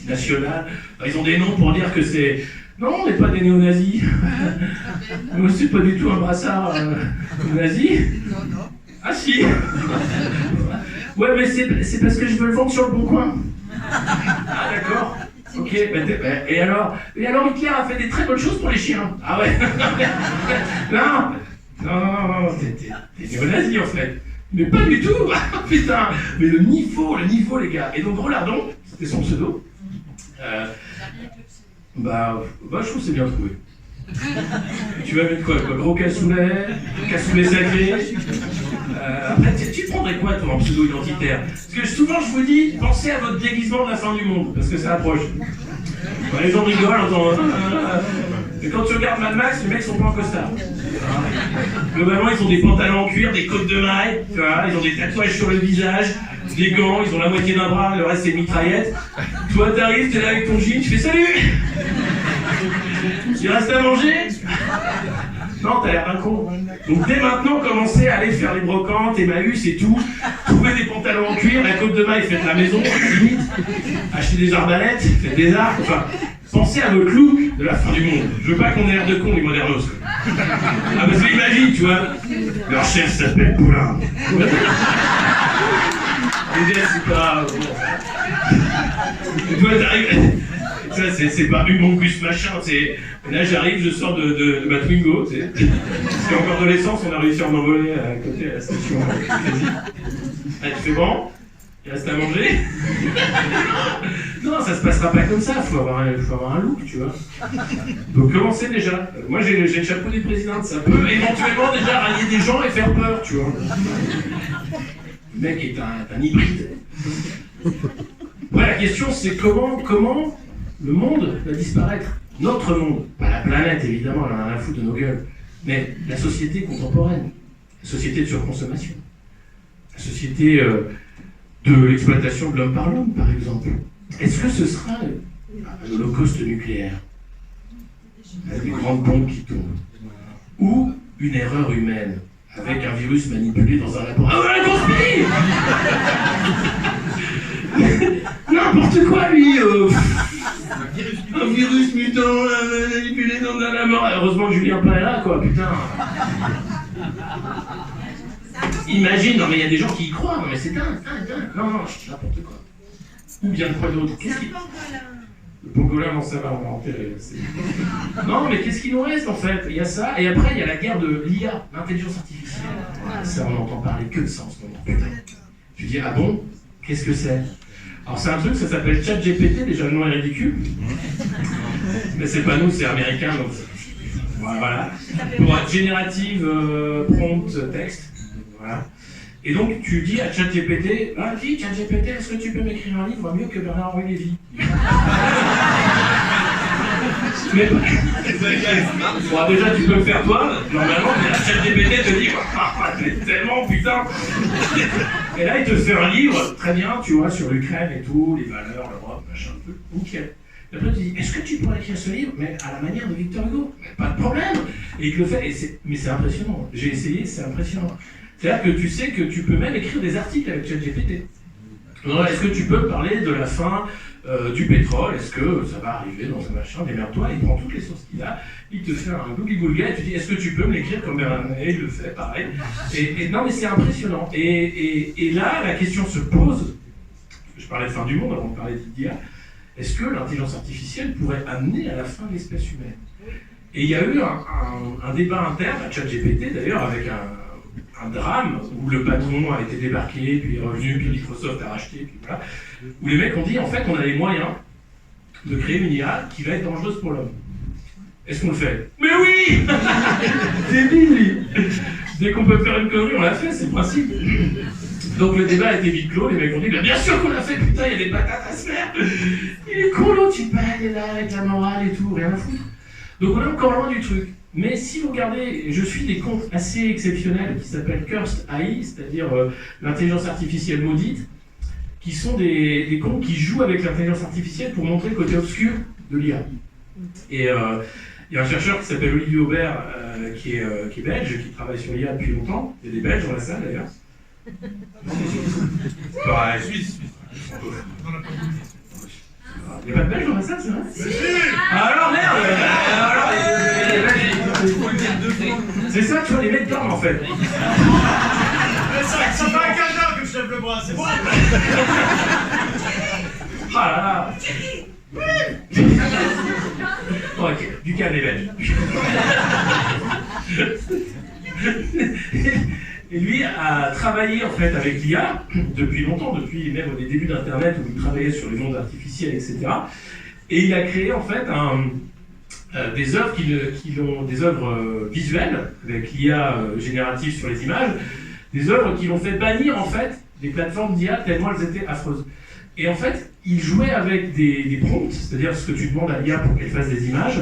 nationale. Enfin, ils ont des noms pour dire que c'est... Non, on n'est pas des néo-nazis. Moi, c'est pas du tout un brassard nazi. Non. Ah si. Ouais, mais c'est parce que je veux le vendre sur le bon coin. Ah d'accord. Ok, et alors Hitler a fait des très bonnes choses pour les chiens. Ah ouais. Non, t'es néo-nazi en fait. Mais pas du tout. Putain, mais le niveau les gars. Et donc Gros Lardon, c'était son pseudo. Bah, je trouve que c'est bien trouvé. Tu vas mettre quoi Gros cassoulet sacré. Après, tu prendrais quoi toi en pseudo identitaire? Parce que souvent je vous dis, pensez à votre déguisement de la fin du monde, parce que ça approche. Bah, les gens rigolent en disant... Et quand tu regardes Mad Max, les mecs sont pas en costard. Globalement, ils ont des pantalons en cuir, des côtes de mailles, tu vois, ils ont des tatouages sur le visage, des gants, ils ont la moitié d'un bras, le reste c'est mitraillette. Toi t'arrives, t'es là avec ton jean, tu fais salut. Il reste à manger? Non, t'as l'air d'un con. Donc dès maintenant, commencez à aller faire les brocantes, Emmaüs et tout, trouver des pantalons en cuir, la côte de maille, faites la maison, limite, achetez des arbalètes, faites des arcs, enfin, pensez à votre look de la fin du monde. Je veux pas qu'on ait l'air de con, les modernos. Ah, parce que imagine, tu vois, leur chef s'appelle Poulain. Les gars, c'est pas... Bon. Et toi, t'arrives... Ça, c'est pas humongous machin, c'est... Là, j'arrive, je sors de ma Twingo, tu sais. Parce qu'il y a encore de l'essence, on a réussi à en envoler à côté à la station. Ah, tu fais bon? Il reste à manger? Non, ça se passera pas comme ça, faut avoir un look, tu vois. Donc commencez déjà. Moi, j'ai le chapeau des présidents, ça peut éventuellement déjà rallier des gens et faire peur, tu vois. Le mec est un hybride. Après, la question, c'est comment le monde va disparaître. Notre monde, pas la planète, évidemment, elle en a rien à foutre de nos gueules, mais la société contemporaine, la société de surconsommation, la société de l'exploitation de l'homme par l'homme, par exemple. Est-ce que ce sera un holocauste nucléaire, avec des grandes bombes qui tombent, ou une erreur humaine, avec un virus manipulé dans un laboratoire. Ah, la conspire. N'importe quoi, lui un virus mutant manipulé dans un laboratoire. Heureusement que Julien pas est là, quoi, putain. Imagine, non mais il y a des gens qui y croient, non mais c'est dingue. Non, n'importe quoi. Ou bien de quoi d'autre. Le pangolin, non, ça va, on va enterrer. Non, mais qu'est-ce qu'il nous reste en fait? Il y a ça, et après il y a la guerre de l'IA, l'intelligence artificielle. Ça, on n'entend parler que de ça en ce moment, putain. Tu dis, ah bon? Qu'est-ce que c'est? Alors c'est un truc, ça s'appelle ChatGPT, déjà le nom est ridicule. Mais c'est pas nous, c'est américain, donc voilà. Pour être générative prompt text. Voilà. Et donc tu dis à ChatGPT, ah dis ChatGPT, est-ce que tu peux m'écrire un livre mieux que Bernard-Henri Lévy? Mais bon, déjà tu peux le faire toi, normalement, mais là ChatGPT te dit, c'est tellement putain. Et là il te fait un livre, très bien, tu vois, sur l'Ukraine et tout, les valeurs, l'Europe, machin, tout, nickel. Et après tu dis, est-ce que tu pourrais écrire ce livre, mais à la manière de Victor Hugo? Mais pas de problème. Et il te le fait, mais c'est impressionnant, j'ai essayé, c'est impressionnant. C'est-à-dire que tu sais que tu peux même écrire des articles avec ChatGPT. Est-ce que tu peux parler de la fin du pétrole? Est-ce que ça va arriver dans un machin? Démerde-toi, il prend toutes les sources qu'il a, il te fait un googie-boulga et tu dis, est-ce que tu peux me l'écrire comme Bernard? Et il le fait, pareil. Et non, mais c'est impressionnant. Et là, la question se pose, je parlais de fin du monde avant de parler d'IA, est-ce que l'intelligence artificielle pourrait amener à la fin de l'espèce humaine? Et il y a eu un débat interne à ChatGPT, d'ailleurs, avec un drame où le patron a été débarqué, puis est revenu, puis Microsoft a racheté, puis voilà, où les mecs ont dit en fait on a les moyens de créer une IA qui va être dangereuse pour l'homme. Est-ce qu'on le fait? Mais oui. Débile lui. Dès qu'on peut faire une connerie, on l'a fait, c'est le principe. Donc le débat a été vite clos, les mecs ont dit bien sûr qu'on l'a fait, putain, il y a des patates à se faire. Il est con l'autre, il est là avec la morale et tout, rien à foutre. Donc on est encore loin du truc. Mais si vous regardez, je suis des comptes assez exceptionnels qui s'appellent Cursed AI, c'est-à-dire l'intelligence artificielle maudite, qui sont des comptes qui jouent avec l'intelligence artificielle pour montrer le côté obscur de l'IA. Et il y a un chercheur qui s'appelle Olivier Aubert, qui est belge, qui travaille sur l'IA depuis longtemps. Il y a des Belges dans la salle d'ailleurs. Ouais, Suisse. Il n'y a pas de Belges dans la salle, c'est vrai? Alors merde. C'est ça, tu vois, les mecs dorment en fait. Ça fait un quart d'heure que je lève le bras, c'est bon. Ah là là. Bon, ok, du calme les Belges. Et lui a travaillé en fait avec l'IA depuis longtemps, depuis même au début d'Internet où il travaillait sur les mondes artificiels, etc. Et il a créé en fait des œuvres des œuvres visuelles avec l'IA générative sur les images, des œuvres qui l'ont fait bannir en fait des plateformes d'IA tellement elles étaient affreuses. Et en fait, il jouait avec des prompts, c'est-à-dire ce que tu demandes à l'IA pour qu'elle fasse des images,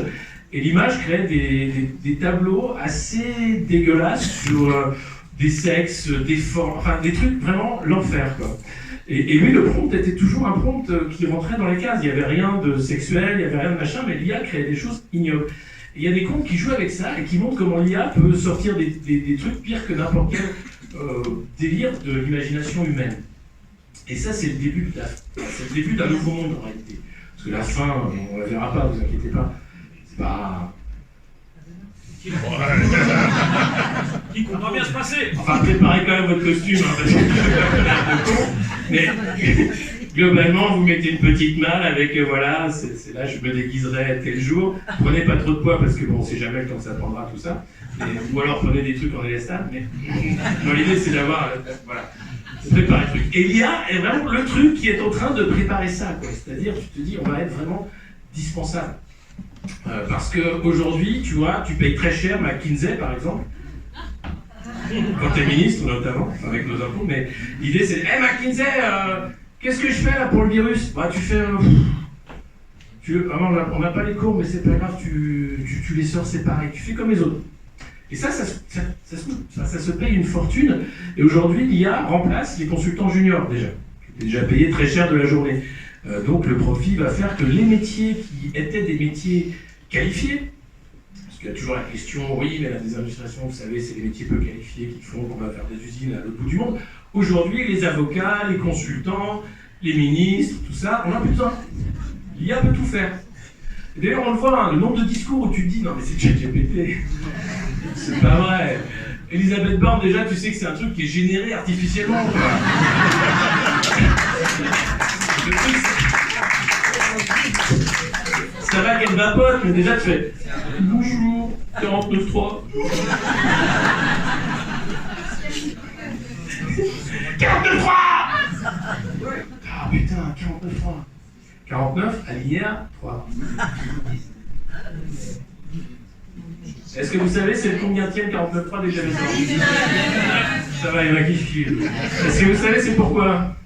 et l'image créait des tableaux assez dégueulasses sur des sexes, des formes, enfin des trucs vraiment l'enfer quoi. Et lui, le prompt était toujours un prompt qui rentrait dans les cases. Il n'y avait rien de sexuel, il n'y avait rien de machin, mais l'IA créait des choses ignobles. Et il y a des comptes qui jouent avec ça et qui montrent comment l'IA peut sortir des trucs pires que n'importe quel délire de l'imagination humaine. Et ça, c'est le début d'un nouveau monde en réalité. Parce que la fin, on la verra pas, vous inquiétez pas. C'est pas... Qui comprend bien se passer. Enfin, préparez quand même votre costume, hein, parce que mais globalement, vous mettez une petite malle avec, voilà, c'est là, je me déguiserai tel jour. Prenez pas trop de poids, parce que bon, on sait jamais le temps que ça prendra, tout ça. Ou alors prenez des trucs en élastane, mais dans l'idée, c'est d'avoir, voilà, préparer le truc. Et l'IA est vraiment le truc qui est en train de préparer ça, quoi. C'est-à-dire, tu te dis, on va être vraiment dispensable. Parce qu'aujourd'hui, tu vois, tu payes très cher McKinsey, par exemple, quand tu es ministre, notamment, avec nos impôts, mais l'idée c'est, hey McKinsey, Qu'est-ce que je fais là pour le virus? Bah tu fais... on n'a pas les courbes, mais c'est pas grave, tu les sors séparés, tu fais comme les autres. Et ça se paye une fortune. Et aujourd'hui, l'IA remplace les consultants juniors déjà, qui étaient déjà payés très cher de la journée. Donc le profit va faire que les métiers qui étaient des métiers qualifiés, parce qu'il y a toujours la question, oui, mais la désindustrialisation, vous savez, c'est les métiers peu qualifiés qui font qu'on va faire des usines à l'autre bout du monde. Aujourd'hui, les avocats, les consultants, les ministres, tout ça, on n'a plus besoin. L'IA peut tout faire. D'ailleurs, on le voit, hein, le nombre de discours où tu te dis, non mais c'est ChatGPT. C'est pas vrai. Elisabeth Borne, déjà, tu sais que c'est un truc qui est généré artificiellement. Quoi. Le truc, ça va qu'elle vapote, mais déjà tu fais bonjour, 49.3. 49.3. Ah putain, 49.3. 49, alinéa 3. Est-ce que vous savez c'est le combienième 49.3 déjà mis? Ça va, il y en a qui filent. Est-ce que vous savez c'est pourquoi?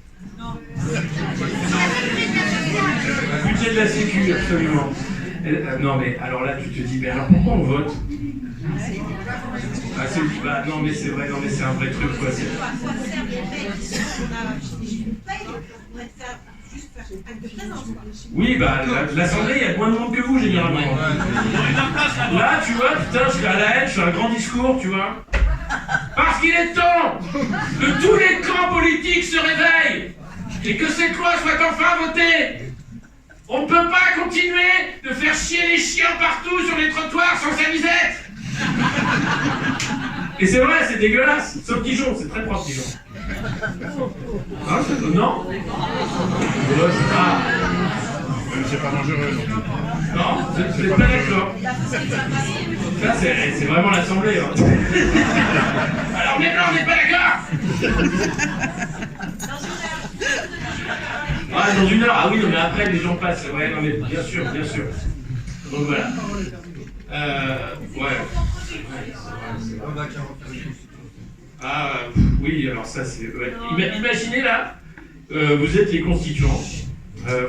Budget de la sécu, absolument. Non mais alors là tu te dis, mais alors pourquoi on vote? Ah, bah, non mais c'est vrai, non mais c'est un vrai truc quoi. Oui, bah l'Assemblée, il y a moins de monde que vous généralement. Là, tu vois, putain, je serai à la haine, je fais un grand discours, tu vois. Parce qu'il est temps que tous les camps politiques se réveillent et que cette loi soit enfin votée. On ne peut pas continuer de faire chier les chiens partout sur les trottoirs sans avisette. Et c'est vrai, c'est dégueulasse. Sauf Dijon, c'est très propre Dijon. Hein, non. C'est pas dangereux non plus. Non, vous n'êtes pas d'accord. Ça, c'est vraiment l'Assemblée. Hein. Alors, mais blanc, on n'est pas d'accord. Ah, dans une heure, ah oui, non, mais après, les gens passent. Ouais, non, mais bien sûr, bien sûr. Donc voilà. Ouais. Ah, oui, alors ça, c'est... Ouais. Imaginez, là, vous êtes les constituants.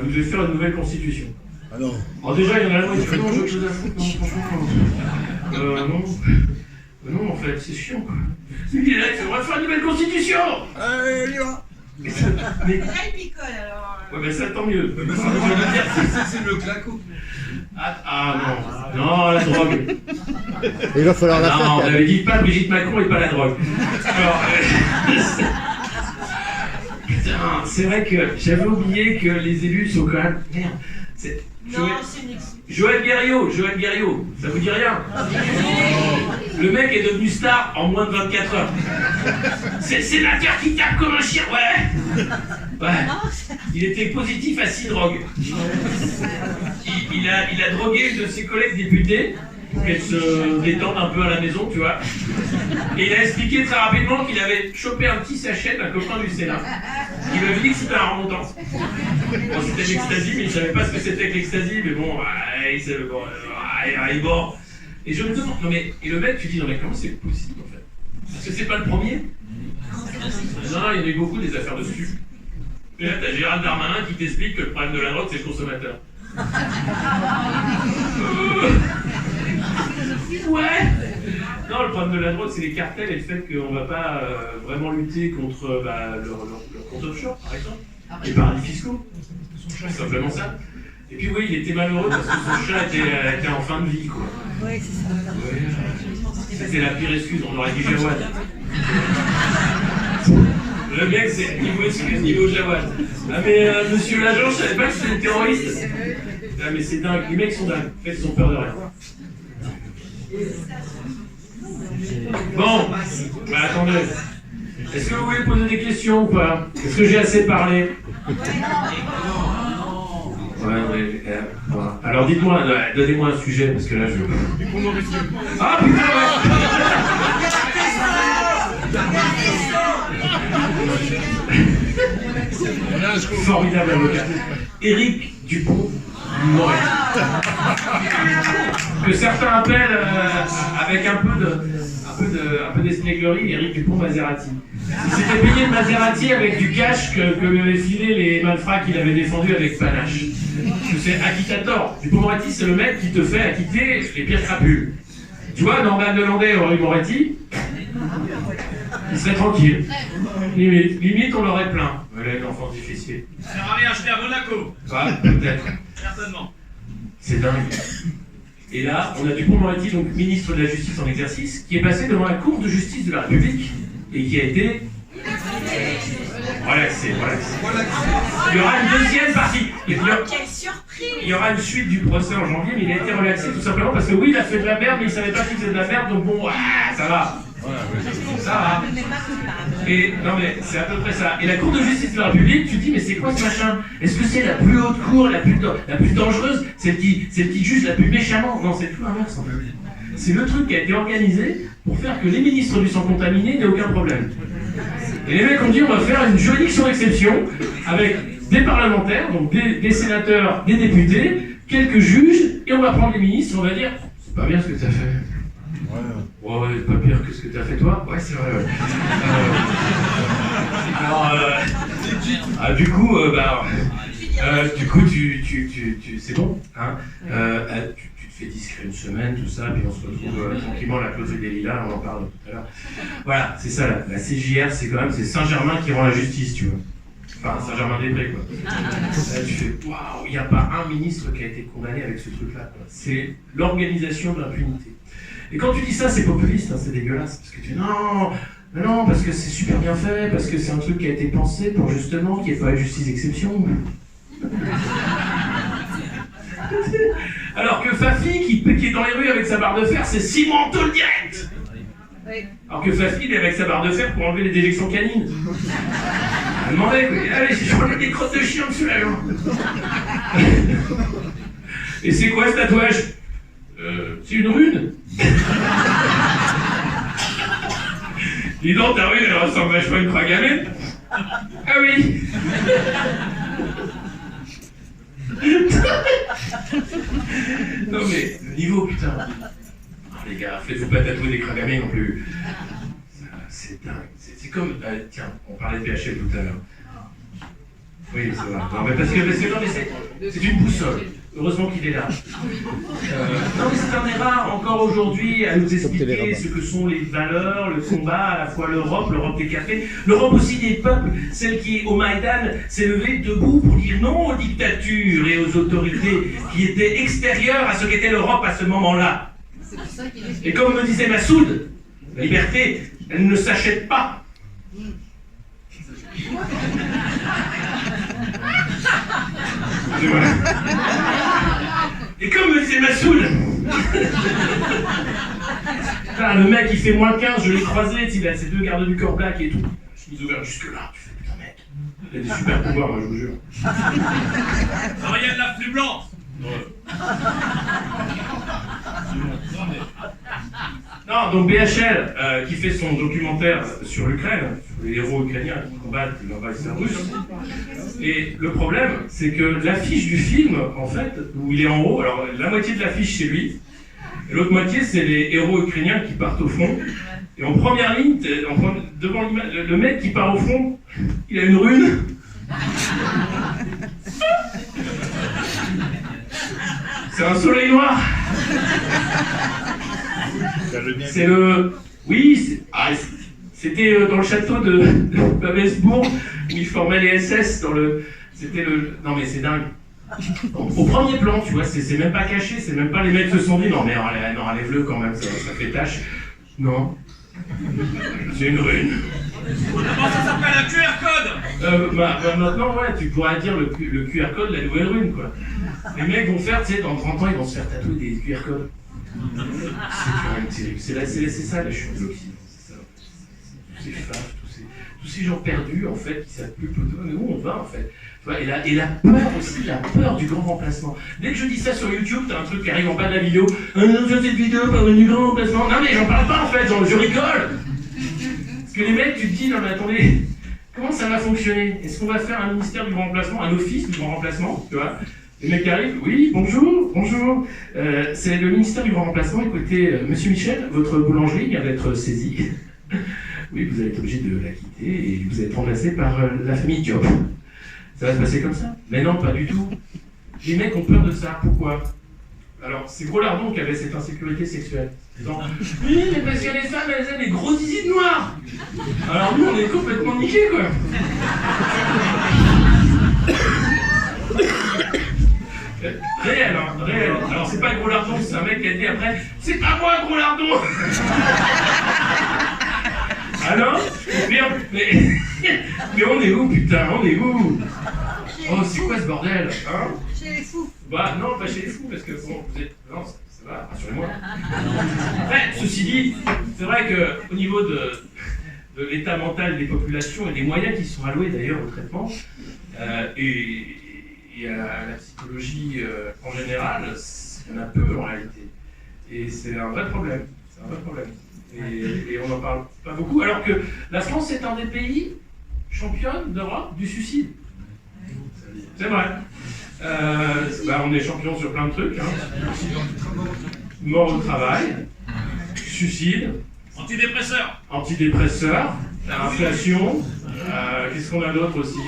Vous devez faire une nouvelle constitution. Ah non. Alors déjà, il y en a là qui disent non, j'ai autre chose à foutre, non, franchement. Non. Non, en fait, c'est chiant, quoi. Il est là, il fait, on va faire une nouvelle constitution. Allez, y va. Mais... Là, il picole, alors. Ouais, ben ça, tant mieux. C'est le claco. Ah non, non, la drogue. Il va falloir la Non, faire. on avait dit pas Brigitte Macron et pas la drogue. Alors, putain, c'est vrai que j'avais oublié que les élus sont quand même... Merde, c'est... Joël Guerriot, ça vous dit rien? Le mec est devenu star en moins de 24 heures. C'est le sénateur qui tape comme un chien, ouais. Il était positif à 6 drogues. Il a drogué une de ses collègues députés pour qu'elle se détende un peu à la maison, tu vois. Et il a expliqué très rapidement qu'il avait chopé un petit sachet d'un copain du Sénat. Il lui avait dit que c'était un remontant. Bon, c'était l'ecstasy, mais il savait pas ce que c'était que l'ecstasy, mais bon, il savait, bon. Et je me demande, non mais, et le mec, tu dis, non mais comment c'est possible en fait? Parce que c'est pas le premier. Non, il y en a eu beaucoup des affaires de stupes. Et là, t'as Gérald Darmanin qui t'explique que le problème de la drogue, c'est le consommateur. Ouais. Non, le problème de la drogue, c'est les cartels et le fait qu'on va pas vraiment lutter contre leur compte offshore, par exemple, les paradis fiscaux. C'est simplement ça. Et puis oui, il était malheureux parce que son chat était en fin de vie, quoi. Ouais, c'est ça. Ouais. C'était la pire excuse, on aurait dit Jawad. Le mec, c'est niveau excuse, niveau Jawad. Ah mais monsieur l'agent, je savais pas que c'était des terroristes. Ah mais c'est dingue, les mecs sont dingues. En fait, ils ont peur de rien. Bon, bah attendez. Est-ce que vous voulez poser des questions ou pas? Est-ce que j'ai assez parlé? Ouais. Voilà. Alors dites-moi, donnez-moi un sujet parce que là je... Ah putain ouais. Formidable avocat. Éric Dupond-Moretti. que certains appellent, avec un peu d'espièglerie, Éric Dupond-Maserati. Il s'était payé de Maserati avec du cash que lui avaient filé les malfrats qu'il avait défendus avec panache. Parce que c'est acquittator. Dupond-Moretti, c'est le mec qui te fait acquitter les pires crapules. Tu vois, Norman Delandais et Henri Moretti, il serait tranquille. Limite, on l'aurait plein. Voilà, une enfance difficile. Ça sert à rien acheter à Monaco. Ouais, peut-être. Certainement. C'est dingue. Et là, on a Dupond-Moretti, donc ministre de la Justice en exercice, qui est passé devant la Cour de justice de la République et qui a été relaxé. Il y aura une deuxième partie. Quelle surprise! Il y aura une suite du procès en janvier, mais il a été relaxé tout simplement parce que oui, il a fait de la merde, mais il savait pas qu'il faisait de la merde, donc bon, ça va. Ça va. Et non mais c'est à peu près ça. Et la Cour de justice de la République, tu te dis mais c'est quoi ce machin? Est-ce que c'est la plus haute cour, la plus dangereuse, celle qui juge la plus méchamment? Non, c'est tout l'inverse en fait. C'est le truc qui a été organisé pour faire que les ministres du sang contaminé n'aient aucun problème. Et les mecs ont dit on va faire une juridiction d'exception avec des parlementaires, donc des sénateurs, des députés, quelques juges, et on va prendre les ministres et on va dire c'est pas bien ce que t'as fait. Ouais, pas pire que ce que t'as fait toi. Ouais, c'est vrai. Ouais. Alors, du coup, c'est bon, hein. Tu te fais discret une semaine, tout ça, puis on se retrouve tranquillement à la clôture des Lilas, on en parle tout à l'heure. Voilà, c'est ça, la CJR, c'est Saint-Germain qui rend la justice, tu vois. Enfin, Saint-Germain-des-Prés, quoi. Là, tu fais, waouh, il n'y a pas un ministre qui a été condamné avec ce truc-là, quoi. C'est l'organisation de l'impunité. Et quand tu dis ça, c'est populiste, hein, c'est dégueulasse, parce que tu dis non, parce que c'est super bien fait, parce que c'est un truc qui a été pensé pour justement qu'il n'y ait pas de justice d'exception. Alors que Fafi, qui est dans les rues avec sa barre de fer, c'est Simon Taule direct. Alors que Fafi, il est avec sa barre de fer pour enlever les déjections canines. Elle demandait, allez, je vais des crottes de chien dessus la jambe. Et c'est quoi ce tatouage? C'est une rune. Dis donc, ta rune, elle ressemble vachement à une croix gammée. Ah oui. Non mais, le niveau, putain. Oh, les gars, faites-vous pas tatouer des croix gammées non plus. C'est dingue. C'est comme... tiens, on parlait de PHL tout à l'heure. Oui, c'est vrai. Non, mais parce que non, mais c'est une boussole. Heureusement qu'il est là. Non, mais c'est un des rares encore aujourd'hui à nous expliquer ce que sont les valeurs, le combat, à la fois l'Europe des cafés, l'Europe aussi des peuples, celle qui, au Maïdan, s'est levée debout pour dire non aux dictatures et aux autorités qui étaient extérieures à ce qu'était l'Europe à ce moment-là. Et comme me disait Massoud, la liberté, elle ne s'achète pas. Et comme me disait Massoud, le mec il fait moins 15, je l'ai croisé, il a ses deux gardes du corps black et tout. Chemise ouverte jusque là, tu fais putain mec, il a des super pouvoirs, moi je vous jure. Rien de la plus blanche. Non, donc BHL qui fait son documentaire sur l'Ukraine, sur les héros ukrainiens qui combattent l'envahisseur russe. Et le problème, c'est que l'affiche du film, en fait, où il est en haut, alors la moitié de l'affiche c'est lui, et l'autre moitié c'est les héros ukrainiens qui partent au front. Et en première ligne, devant l'image, le mec qui part au front, il a une rune. C'est un soleil noir. C'est le... Oui, c'était dans le château de Babelsbourg, où ils formaient les SS dans le... C'était le... Non mais c'est dingue. Au premier plan, tu vois, c'est même pas caché, c'est même pas les mecs se sont dit non mais enlève-le quand même, ça fait tâche. Non. C'est une rune. Comment ça s'appelle un QR code? Maintenant, ouais, tu pourrais dire le QR code, la nouvelle rune, quoi. Les mecs vont faire, tu sais, dans 30 ans, ils vont se faire tatouer des QR codes. C'est ça la chute de l'Occident. C'est ça. Tous ces faves, tous ces gens perdus, en fait, qui savent plus mais où on va, en fait. Et la peur aussi, la peur du grand remplacement. Dès que je dis ça sur YouTube, t'as un truc qui arrive en bas de la vidéo. Cette vidéo parle du grand remplacement. Non mais j'en parle pas en fait, je rigole. Parce que les mecs, tu te dis, non mais attendez, comment ça va fonctionner? Est-ce qu'on va faire un ministère du grand remplacement, un office du grand remplacement, tu vois? Les mecs arrivent, oui, bonjour, bonjour. C'est le ministère du Grand Remplacement. Écoutez, monsieur Michel, votre boulangerie vient d'être saisie. Oui, vous allez être obligé de la quitter et vous allez être remplacé par la famille Diop. Ça va se passer comme ça? Mais non, pas du tout. Les mecs ont peur de ça. Pourquoi? Alors, c'est Gros Lardon qui avait cette insécurité sexuelle. Disant, oui, mais parce que les femmes, elles aiment les gros zizi de noir. Alors nous, on est complètement niqués, quoi. Réel, hein, réel. Alors, c'est pas Gros Lardon, c'est un mec qui a dit après, c'est pas moi, Gros Lardon. Alors, mais on est où, putain, on est où? Oh, c'est quoi ce bordel, hein? Chez les fous. Bah non, pas chez les fous, parce que bon, vous êtes... Non, ça va, rassurez-moi. Après, ceci dit, c'est vrai qu'au niveau de l'état mental des populations et des moyens qui sont alloués d'ailleurs au traitement, et à la psychologie en général, il y en a peu en réalité. Et c'est un vrai problème. C'est un vrai problème. Et on n'en parle pas beaucoup, alors que la France est un des pays championnes d'Europe du suicide. C'est vrai. On est champion sur plein de trucs. Hein. Mort au travail, suicide, antidépresseurs, inflation, qu'est-ce qu'on a d'autre aussi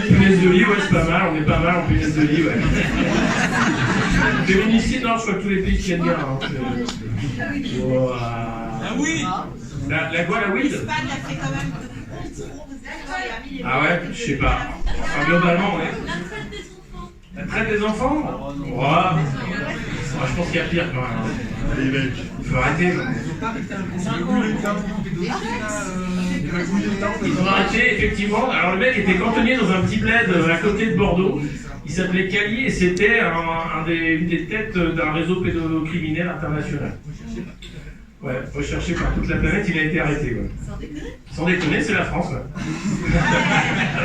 punaise de lit, ouais, c'est pas mal, on est pas mal en punaise de lit, ouais. Féminicide, non, je crois que tous les pays tiennent bien. Hein, wow. Ah oui. La quoi, la weed? L'Espagne a fait quand même Ah ouais, je sais pas. Enfin, globalement, ouais. La traite des enfants? Je pense qu'il y a pire quand même. Il faut arrêter. Ils ont arrêté, effectivement. Alors le mec était cantonnier dans un petit bled à côté de Bordeaux. Il s'appelait Cali et c'était une des têtes d'un réseau pédocriminel international. Ouais, recherché par toute la planète, il a été arrêté. Ouais. Sans déconner, c'est la France. Ouais.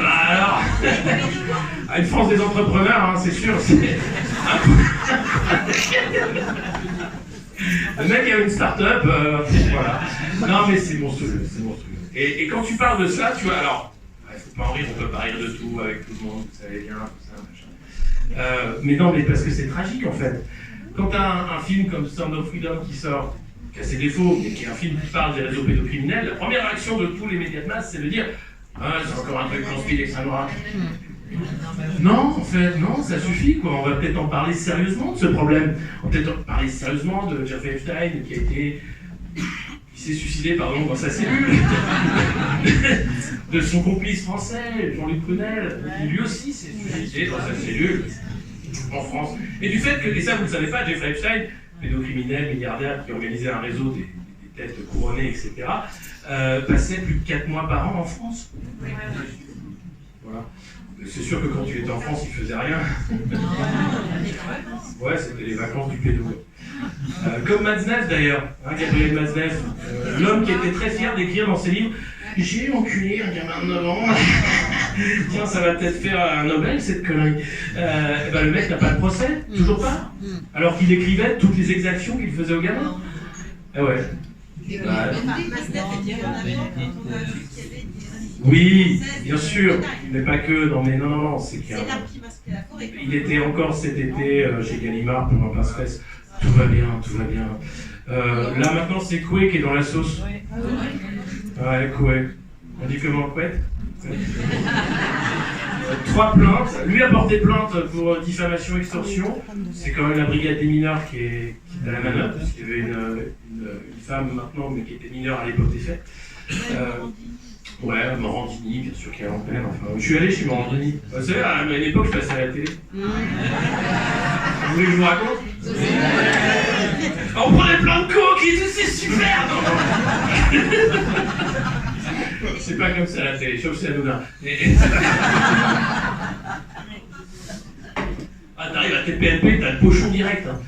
Alors, une France des entrepreneurs, hein, c'est sûr. Le mec a une start-up, voilà. Non mais c'est monstrueux, c'est monstrueux. Et quand tu parles de ça, tu vois, alors, il faut pas en rire, on peut pas rire de tout avec tout le monde, vous savez bien, tout ça, machin. Mais non, mais parce que c'est tragique en fait. Quand t'as un film comme Sound of Freedom qui sort, qui a ses défauts, mais qui est un film qui parle des réseaux pédocriminels, la première réaction de tous les médias de masse, c'est de dire « Ah, c'est encore un truc conspiré d'extrême droite ». Non, en fait, non, ça suffit, quoi. On va peut-être en parler sérieusement de ce problème. On va peut-être en parler sérieusement de Jeffrey Epstein, qui s'est suicidé, pardon, dans sa cellule. De son complice français, Jean-Luc Prunel, qui lui aussi s'est suicidé dans sa cellule, en France. Et du fait que, et ça vous ne le savez pas, Jeffrey Epstein, pédocriminel, milliardaire, qui organisait un réseau des têtes couronnées, etc., passait plus de 4 mois par an en France. Voilà. C'est sûr que quand tu étais en France, il faisait rien. Ouais, c'était les vacances du pédo. Comme Matzneff d'ailleurs, hein, Gabriel Matzneff, l'homme qui était très fier d'écrire dans ses livres « J'ai enculé un gamin de 9 ans, tiens, ça va peut-être faire un Nobel cette connerie. » Le mec n'a pas de procès, toujours pas. Alors qu'il écrivait toutes les exactions qu'il faisait au gamin. Ah ouais. Oui, bien sûr, mais pas que, non, c'est qu'il il était encore cet été chez Gallimard pour un passe-fesse. Tout va bien, tout va bien. Là maintenant c'est Coué qui est dans la sauce. Ouais, Coué. On dit comment Coué? 3 plaintes. Lui a porté plainte pour diffamation, extorsion. C'est quand même la brigade des mineurs qui est à la manœuvre, parce qu'il y avait une femme maintenant, mais qui était mineure à l'époque des faits. Ouais, Morandini, bien sûr, qui est à l'antenne. Enfin, je suis allé chez Morandini. Vous savez, à une époque, je passais à la télé. Vous voulez que je vous raconte? On prenait plein de coke et tout, c'est super, non? C'est pas comme ça à la télé, sauf c'est Hanouna. Ah, t'arrives à TPNP, t'as le pochon direct. Hein.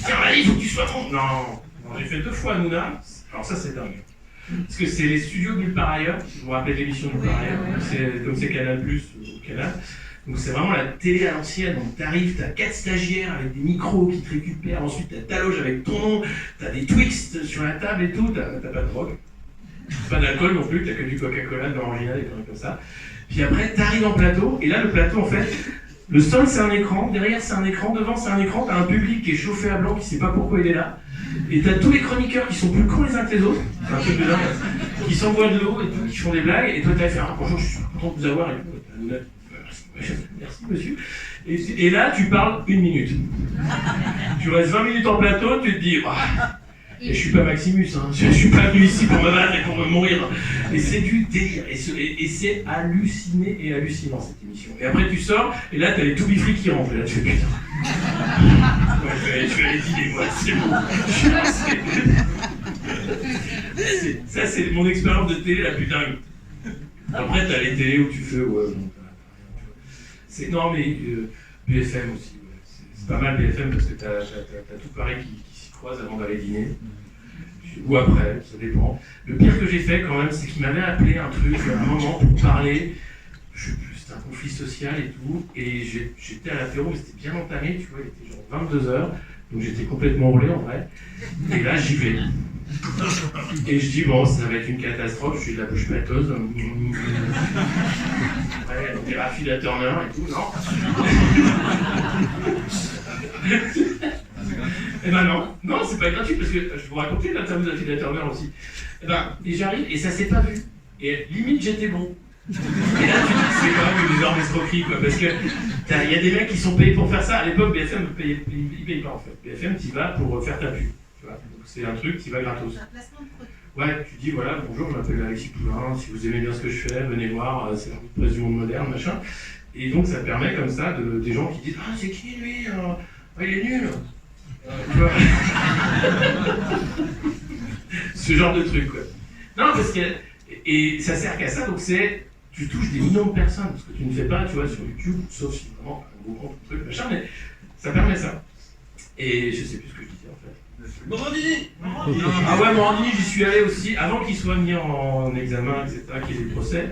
Tiens, allez, il faut que tu sois bon. Non, j'ai fait 2 fois Hanouna. Alors ça, c'est dingue. Parce que c'est les studios de Nulle part ailleurs. Vous vous rappelez l'émission Nulle part ailleurs? Comme c'est Canal Plus au Canal. Donc c'est vraiment la télé à l'ancienne. Donc t'arrives, t'as 4 stagiaires avec des micros qui te récupèrent. Ensuite t'as ta loge avec ton nom. T'as des Twix sur la table et tout. T'as pas de drogue. Pas d'alcool non plus. T'as que du Coca-Cola, de l'original et des trucs comme ça. Puis après t'arrives en plateau. Et là le plateau en fait, Le sol, c'est un écran, derrière, c'est un écran, devant, c'est un écran, t'as un public qui est chauffé à blanc, qui sait pas pourquoi il est là, et t'as tous les chroniqueurs qui sont plus cons les uns que les autres, c'est un truc de dingue, qui s'envoient de l'eau et tout, qui font des blagues, et toi t'as fait « Bonjour, je suis content de vous avoir », et tout, merci monsieur. Et là, tu parles 1 minute. Tu restes 20 minutes en plateau, tu te dis et je suis pas Maximus, hein. Je suis pas venu ici pour me battre et pour me mourir. Et c'est du délire. Et c'est halluciné et hallucinant cette émission. Et après tu sors, et là t'as les to be free qui rentrent. Et là tu fais putain. Ouais, je vais aller dîner, moi, c'est bon. Je suis lassé. Ça, c'est mon expérience de télé la plus dingue. Après, t'as les télés où tu fais non, mais BFM aussi. Ouais. C'est pas mal BFM parce que t'as tout Paris qui s'y croise avant d'aller dîner. Ou après, ça dépend. Le pire que j'ai fait quand même, c'est qu'il m'avait appelé un truc à un moment pour parler. Je sais plus, c'était un conflit social et tout. Et j'étais à l'apéro, mais c'était bien entamé, tu vois, il était genre 22h. Donc j'étais complètement roulé en vrai. Et là, j'y vais. Et je dis, bon, ça va être une catastrophe, je suis de la bouche pâteuse. Ouais, des raffiles Turner et tout, non? Eh ben non, c'est pas gratuit parce que je vous racontais l'interview d'Affida Turner aussi. Et j'arrive et ça s'est pas vu. Et limite, j'étais bon. Et là, tu dis que c'est quand même une énorme escroquerie, quoi, parce que il y a des mecs qui sont payés pour faire ça. À l'époque, BFM, ils payent pas en fait. BFM, t'y vas pour faire ta pub. Tu vois, donc c'est un truc qui va gratos. C'est un placement de produit. Ouais, tu dis voilà, bonjour, je m'appelle Alexis Poulain, si vous aimez bien ce que je fais, venez voir, c'est la revue de presse du monde moderne, machin. Et donc ça permet comme ça des gens qui disent c'est qui lui il est nul. Tu vois ce genre de truc, quoi. Non, parce que. Et ça sert qu'à ça, donc tu touches des millions de personnes, ce que tu ne fais pas, tu vois, sur YouTube, sauf si vraiment un gros compte, truc, machin, mais ça permet ça. Et je sais plus ce que je disais en fait. Morandini. Ah ouais, Morandini, j'y suis allé aussi, avant qu'il soit mis en examen, etc., qu'il y ait des procès.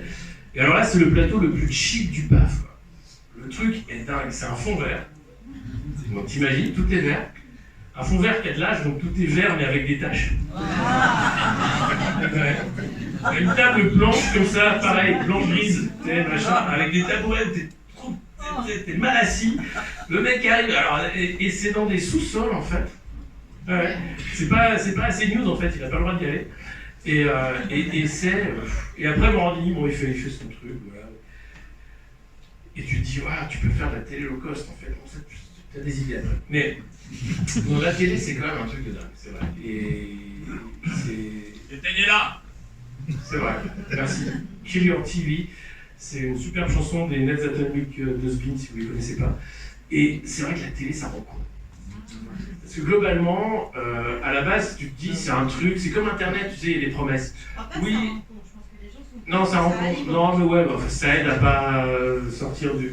Et alors là, c'est le plateau le plus cheap du PAF, quoi. Le truc est dingue, c'est un fond vert. Donc t'imagines, tout est vert. Un fond vert qui a de l'âge, donc tout est vert, mais avec des taches. Ouais. Une table blanche comme ça, pareil, blanche-grise, machin, avec des tabourets où t'es mal assis. Le mec arrive, alors, et c'est dans des sous-sols en fait. Ouais. C'est pas assez news en fait, il a pas le droit d'y aller. Et après Morandini, bon, il fait son truc, voilà. Et tu te dis, tu peux faire de la télé low cost en fait, bon, ça, tu as des idées après. Mais dans la télé, c'est quand même un truc de dingue, c'est vrai. Et c'est. Éteignez-la! C'est vrai, merci. Kill Your TV, c'est une superbe chanson des Neds Atomic Dustbin, si vous ne les connaissez pas. Et c'est vrai que la télé, ça rend con. Parce que globalement, à la base, tu te dis, c'est un truc, c'est comme Internet, tu sais, il y a des promesses. Oui. Ça rend compte. Je pense que les gens sont. Non, ça rend compte. Non, mais ouais, ça aide à pas sortir du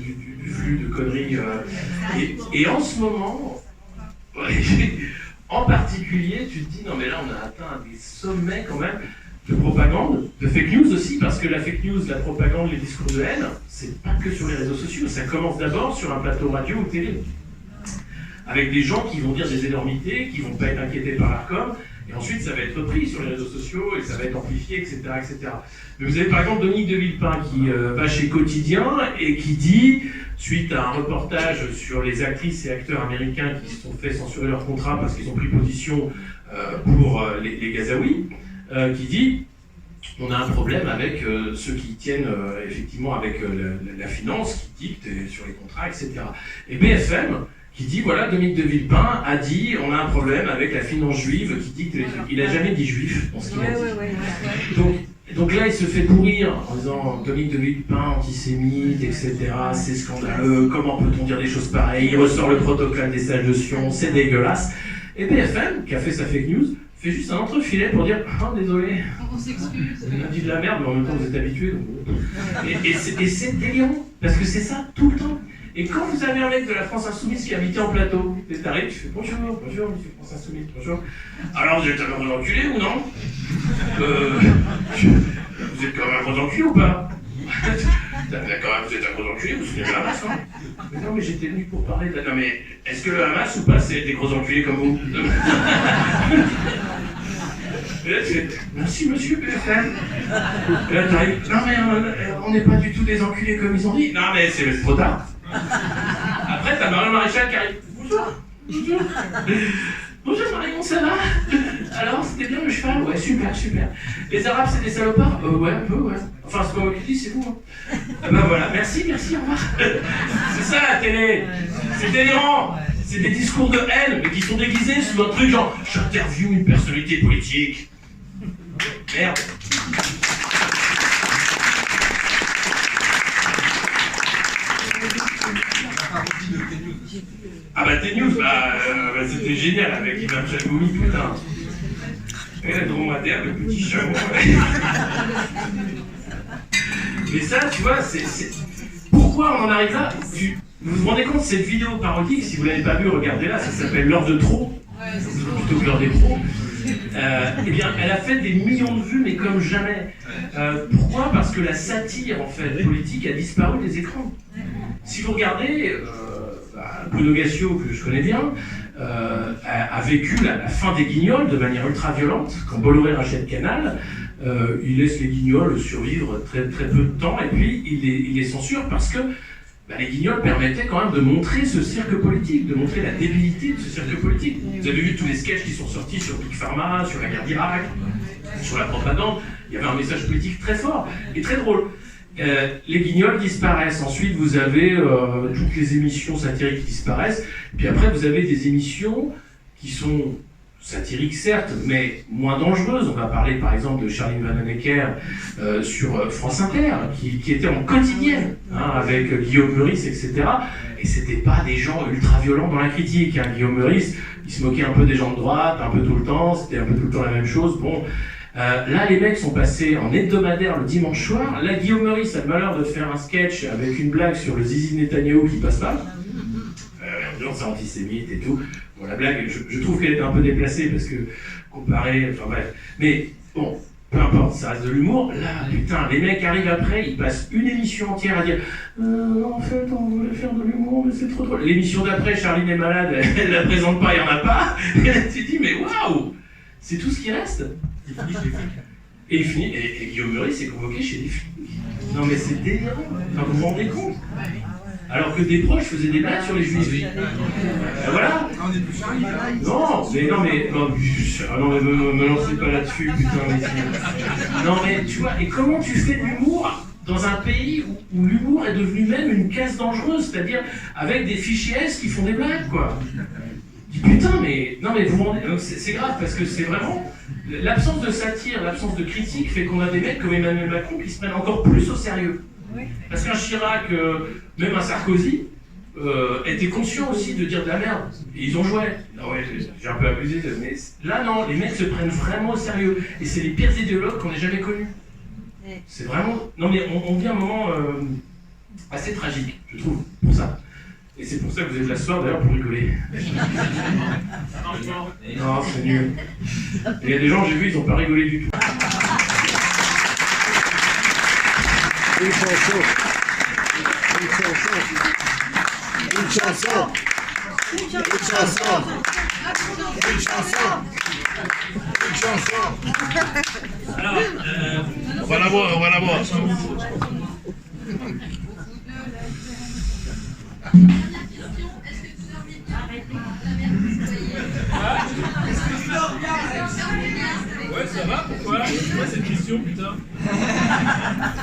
flux de conneries. Et en ce moment, en particulier, tu te dis, non, mais là, on a atteint des sommets quand même. De propagande, de fake news aussi, parce que la fake news, la propagande, les discours de haine, c'est pas que sur les réseaux sociaux, ça commence d'abord sur un plateau radio ou télé. Avec des gens qui vont dire des énormités, qui vont pas être inquiétés par l'ARCOM, et ensuite ça va être repris sur les réseaux sociaux, et ça va être amplifié, etc. etc. Mais vous avez par exemple Dominique de Villepin qui va chez Quotidien, et qui dit, suite à un reportage sur les actrices et acteurs américains qui se sont fait censurer leur contrat parce qu'ils ont pris position pour les Gazaouis, qui dit on a un problème avec ceux qui tiennent effectivement avec la finance, qui dictent sur les contrats, etc. Et BFM qui dit voilà, Dominique de Villepin a dit on a un problème avec la finance juive qui dicte les trucs. Il n'a jamais dit juif dans ce qu'il a dit. Donc là, il se fait pourrir en disant Dominique de Villepin, antisémite, etc. C'est scandaleux, comment peut-on dire des choses pareilles? Il ressort le protocole des stages de Sion, c'est dégueulasse. Et BFM, qui a fait sa fake news, fait juste un entrefilet pour dire oh désolé, On s'excuse. on a dit de la merde, mais en même temps vous êtes habitués. Et c'est délirant, parce que c'est ça tout le temps. Et quand vous avez un mec de la France Insoumise qui est invité en plateau, et t'arrives, tu fais bonjour, monsieur France Insoumise, bonjour. Alors vous êtes un gros enculé ou non? Vous êtes quand même un gros enculé ou pas? D'accord, vous êtes un gros enculé, vous souvenez de la Hamas, hein? Mais non, mais j'étais venu pour parler de la... Non mais, est-ce que le Hamas ou pas, c'est des gros enculés comme vous? Et là, tu fais, merci monsieur BFM. Et là, t'arrives, non mais on n'est pas du tout des enculés comme ils ont dit. Non mais c'est trop tard. après, t'as Marion Maréchal qui arrive. Bonjour. Bonjour. Bonjour Marion, ça va? Alors, c'était bien le cheval? Ouais, super, super. Les Arabes, c'est des salopards? Ouais, un peu, ouais. Enfin, c'est pas moi qui dis, c'est vous. Hein. Ben voilà, merci, au revoir. C'est ça la télé. C'est délirant. C'est des discours de haine, mais qui sont déguisés sous un truc genre « J'interviewe une personnalité politique ». Merde. Ah bah T-News, c'était génial avec Imam Chagoumi, putain. Et la dromadaire, le petit chameau. Mais ça, tu vois, c'est... Pourquoi on en arrive là? Vous vous rendez compte, cette vidéo parodique, si vous ne l'avez pas vue, regardez-la, ça s'appelle L'heure de trop, plutôt que l'heure des pros. Eh bien, elle a fait des millions de vues, mais comme jamais. Pourquoi? Parce que la satire, en fait, politique a disparu des écrans. Si vous regardez, Bruno Gassio, que je connais bien, a vécu la fin des Guignols de manière ultra violente. Quand Bolloré rachète Canal, il laisse les Guignols survivre très, très peu de temps, et puis il les censure parce que les Guignols permettaient quand même de montrer ce cirque politique, de montrer la débilité de ce cirque politique. Vous avez vu tous les sketchs qui sont sortis sur Big Pharma, sur la guerre d'Irak, sur la propagande. Il y avait un message politique très fort et très drôle. Les Guignols disparaissent. Ensuite, vous avez toutes les émissions satiriques qui disparaissent. Puis après, vous avez des émissions qui sont satiriques, certes, mais moins dangereuses. On va parler par exemple de Charline Vanhoenacker sur France Inter, qui était en quotidienne, avec Guillaume Meurice, etc. Et c'était pas des gens ultra violents dans la critique. Guillaume Meurice, il se moquait un peu des gens de droite, un peu tout le temps, c'était un peu tout le temps la même chose. Bon. Là, les mecs sont passés en hebdomadaire le dimanche soir. Là, Guillaume Meurice a le malheur de faire un sketch avec une blague sur le zizi Netanyahou qui passe mal. C'est antisémite et tout. Bon, la blague, je trouve qu'elle était un peu déplacée parce que comparée, enfin bref. Mais bon, peu importe, ça reste de l'humour. Là, putain, les mecs arrivent après, ils passent une émission entière à dire en fait, on voulait faire de l'humour, mais c'est trop drôle. L'émission d'après, Charline est malade, elle la présente pas, il y en a pas. Et là, tu te dis, mais waouh, c'est tout ce qui reste. Et il finit, et Guillaume Meurice est convoqué chez les flics. Non mais c'est délirant. Enfin, vous vous rendez compte? Alors que des proches faisaient des blagues sur les juifs. Voilà. Non, mais me lancez pas là-dessus, putain. Non mais tu vois, et comment tu fais de l'humour dans un pays où l'humour est devenu même une case dangereuse, c'est-à-dire avec des fichiers S qui font des blagues, quoi. Putain, mais non mais vous vous rendez, c'est grave parce que c'est vraiment l'absence de satire, l'absence de critique fait qu'on a des mecs comme Emmanuel Macron qui se prennent encore plus au sérieux. Parce qu'un Chirac, même un Sarkozy, étaient conscients aussi de dire de la merde. Et ils ont joué. Ah ouais, j'ai un peu abusé, mais là non, les mecs se prennent vraiment au sérieux. Et c'est les pires idéologues qu'on ait jamais connus. C'est vraiment... Non mais on vit un moment assez tragique, je trouve, pour ça. Et c'est pour ça que vous êtes là ce soir d'ailleurs pour rigoler. Non, c'est nul. Il y a des gens, j'ai vu, ils n'ont pas rigolé du tout. Une chanson. Une chanson. Une chanson. Une chanson. Une chanson. Une chanson. Alors, On va la voir, on va la voir. ouais, ça va, pourquoi? C'est quoi cette question, putain?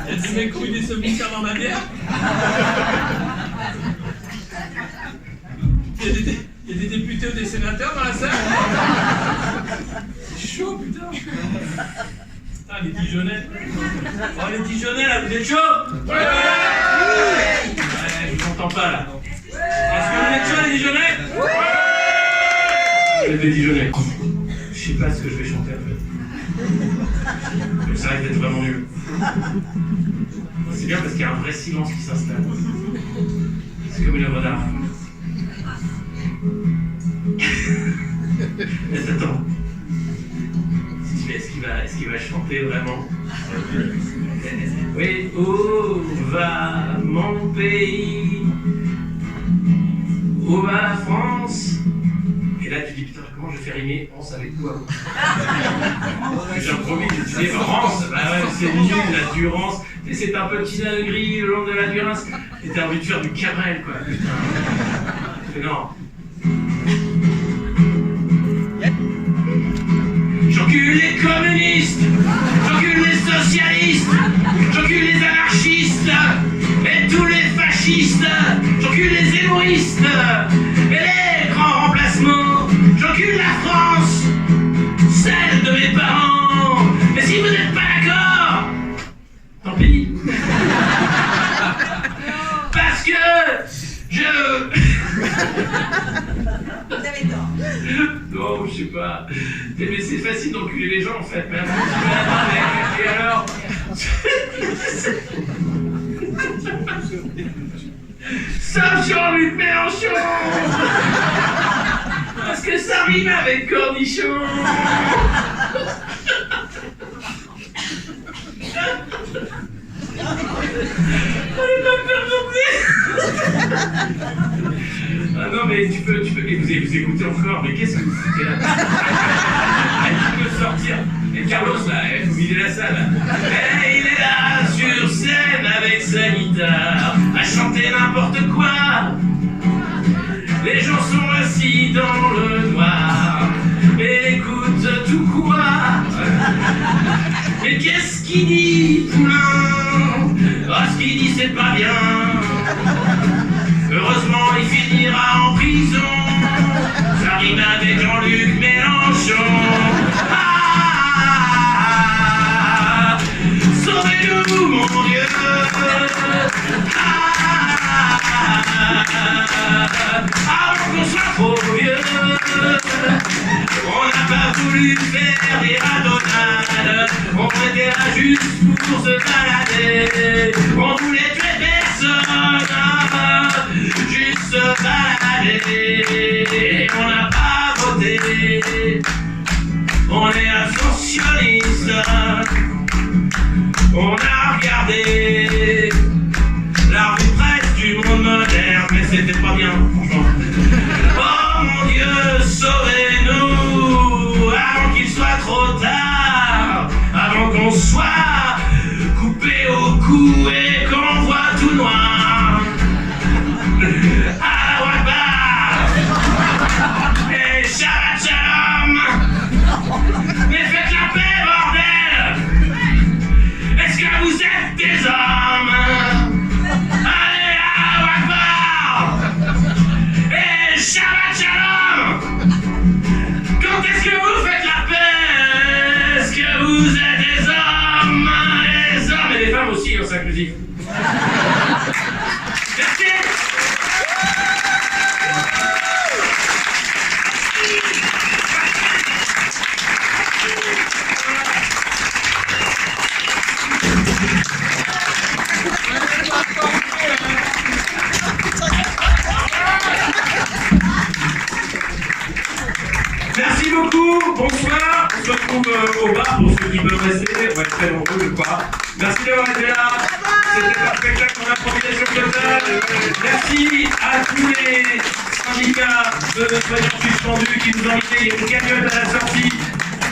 Y'a des mecs qui ont eu des somnifères dans ma bière? Y'a des députés ou des sénateurs dans la salle? C'est chaud, putain! Putain, les Dijonnais! Oh, les Dijonnais, là, vous êtes chauds? Ouais! Je vous entends pas, là. Est-ce que vous êtes chauds, les Dijonnais? Ouais! Les Dijonnais. Je sais pas ce que je vais chanter, en fait. Donc ça risque d'être vraiment nul. C'est bien parce qu'il y a un vrai silence qui s'installe. C'est comme une œuvre d'art. Mais attends. Est-ce qu'il va chanter vraiment? Oui, où va mon pays? Où va la France? Et là tu dis putain comment je vais faire rimer France avec quoi? J'improvise, je dis France, bah ouais c'est nul, la Durance, et c'est un petit gris le long de la Durance, et t'as envie de faire du Cabrel quoi, putain. Mais non. J'encule les communistes, j'encule les socialistes, j'encule les anarchistes et tous les fascistes, j'encule les héroïstes et les grands remplacements, j'encule la France, celle de mes parents. Et si vous n'êtes pas d'accord, tant pis. Parce que Vous avez tort. non, je sais pas. Mais c'est facile d'enculer les gens en fait. Mais et alors sauf Jean-Luc Mélenchon. Parce que ça rime avec cornichon. On est pas perturbé. Ah non mais tu peux, et vous écoutez encore, mais qu'est-ce que vous foutez là? Tu peux sortir. Et Carlos là, il faut vider la salle. Et il est là sur scène avec sa guitare, à chanter n'importe quoi. Les gens sont assis dans le noir et écoutent tout quoi. Mais qu'est-ce qu'il dit, Poulain? Oh, ce qu'il dit c'est pas bien. Heureusement il finira en prison. Ça rime avec Jean-Luc Mélenchon. Ah, sauvez-nous mon Dieu. Avant qu'on soit trop vieux. On n'a pas voulu faire des radonnades. On était là juste pour se balader. On voulait tuer personne, juste se balader. Et on n'a pas voté. On est ascensionniste. On a regardé la revue de presse du monde moderne, mais c'était pas bien, franchement. Oh mon Dieu, sauvez-nous avant qu'il soit trop tard, avant qu'on soit coupé au cou et qu'on voit tout noir. Allahu Akbar et Shabbat Shalom. Mais faites la paix, bordel. Est-ce que vous êtes des hommes? Allez, Allahu Akbar et Shabbat Shalom. Quand est-ce que vous faites la paix? Est-ce que vous êtes des hommes? Les hommes et les femmes aussi, c'est inclusif. Merci. Merci beaucoup, bonsoir. On se retrouve au bar pour ceux qui peuvent rester. On va être très nombreux, je crois. Merci d'avoir été là. C'était un spectacle en improvisation totale. Merci à tous les syndicats de soignants suspendus qui nous ont invités. Il y a une cagnotte à la sortie.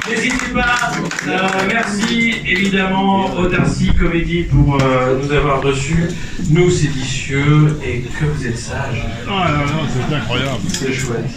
N'hésitez pas. Merci évidemment au Darcy Comédie pour nous avoir reçus. Nous, c'est délicieux et que vous êtes sages. Ah non, c'est incroyable. C'est chouette.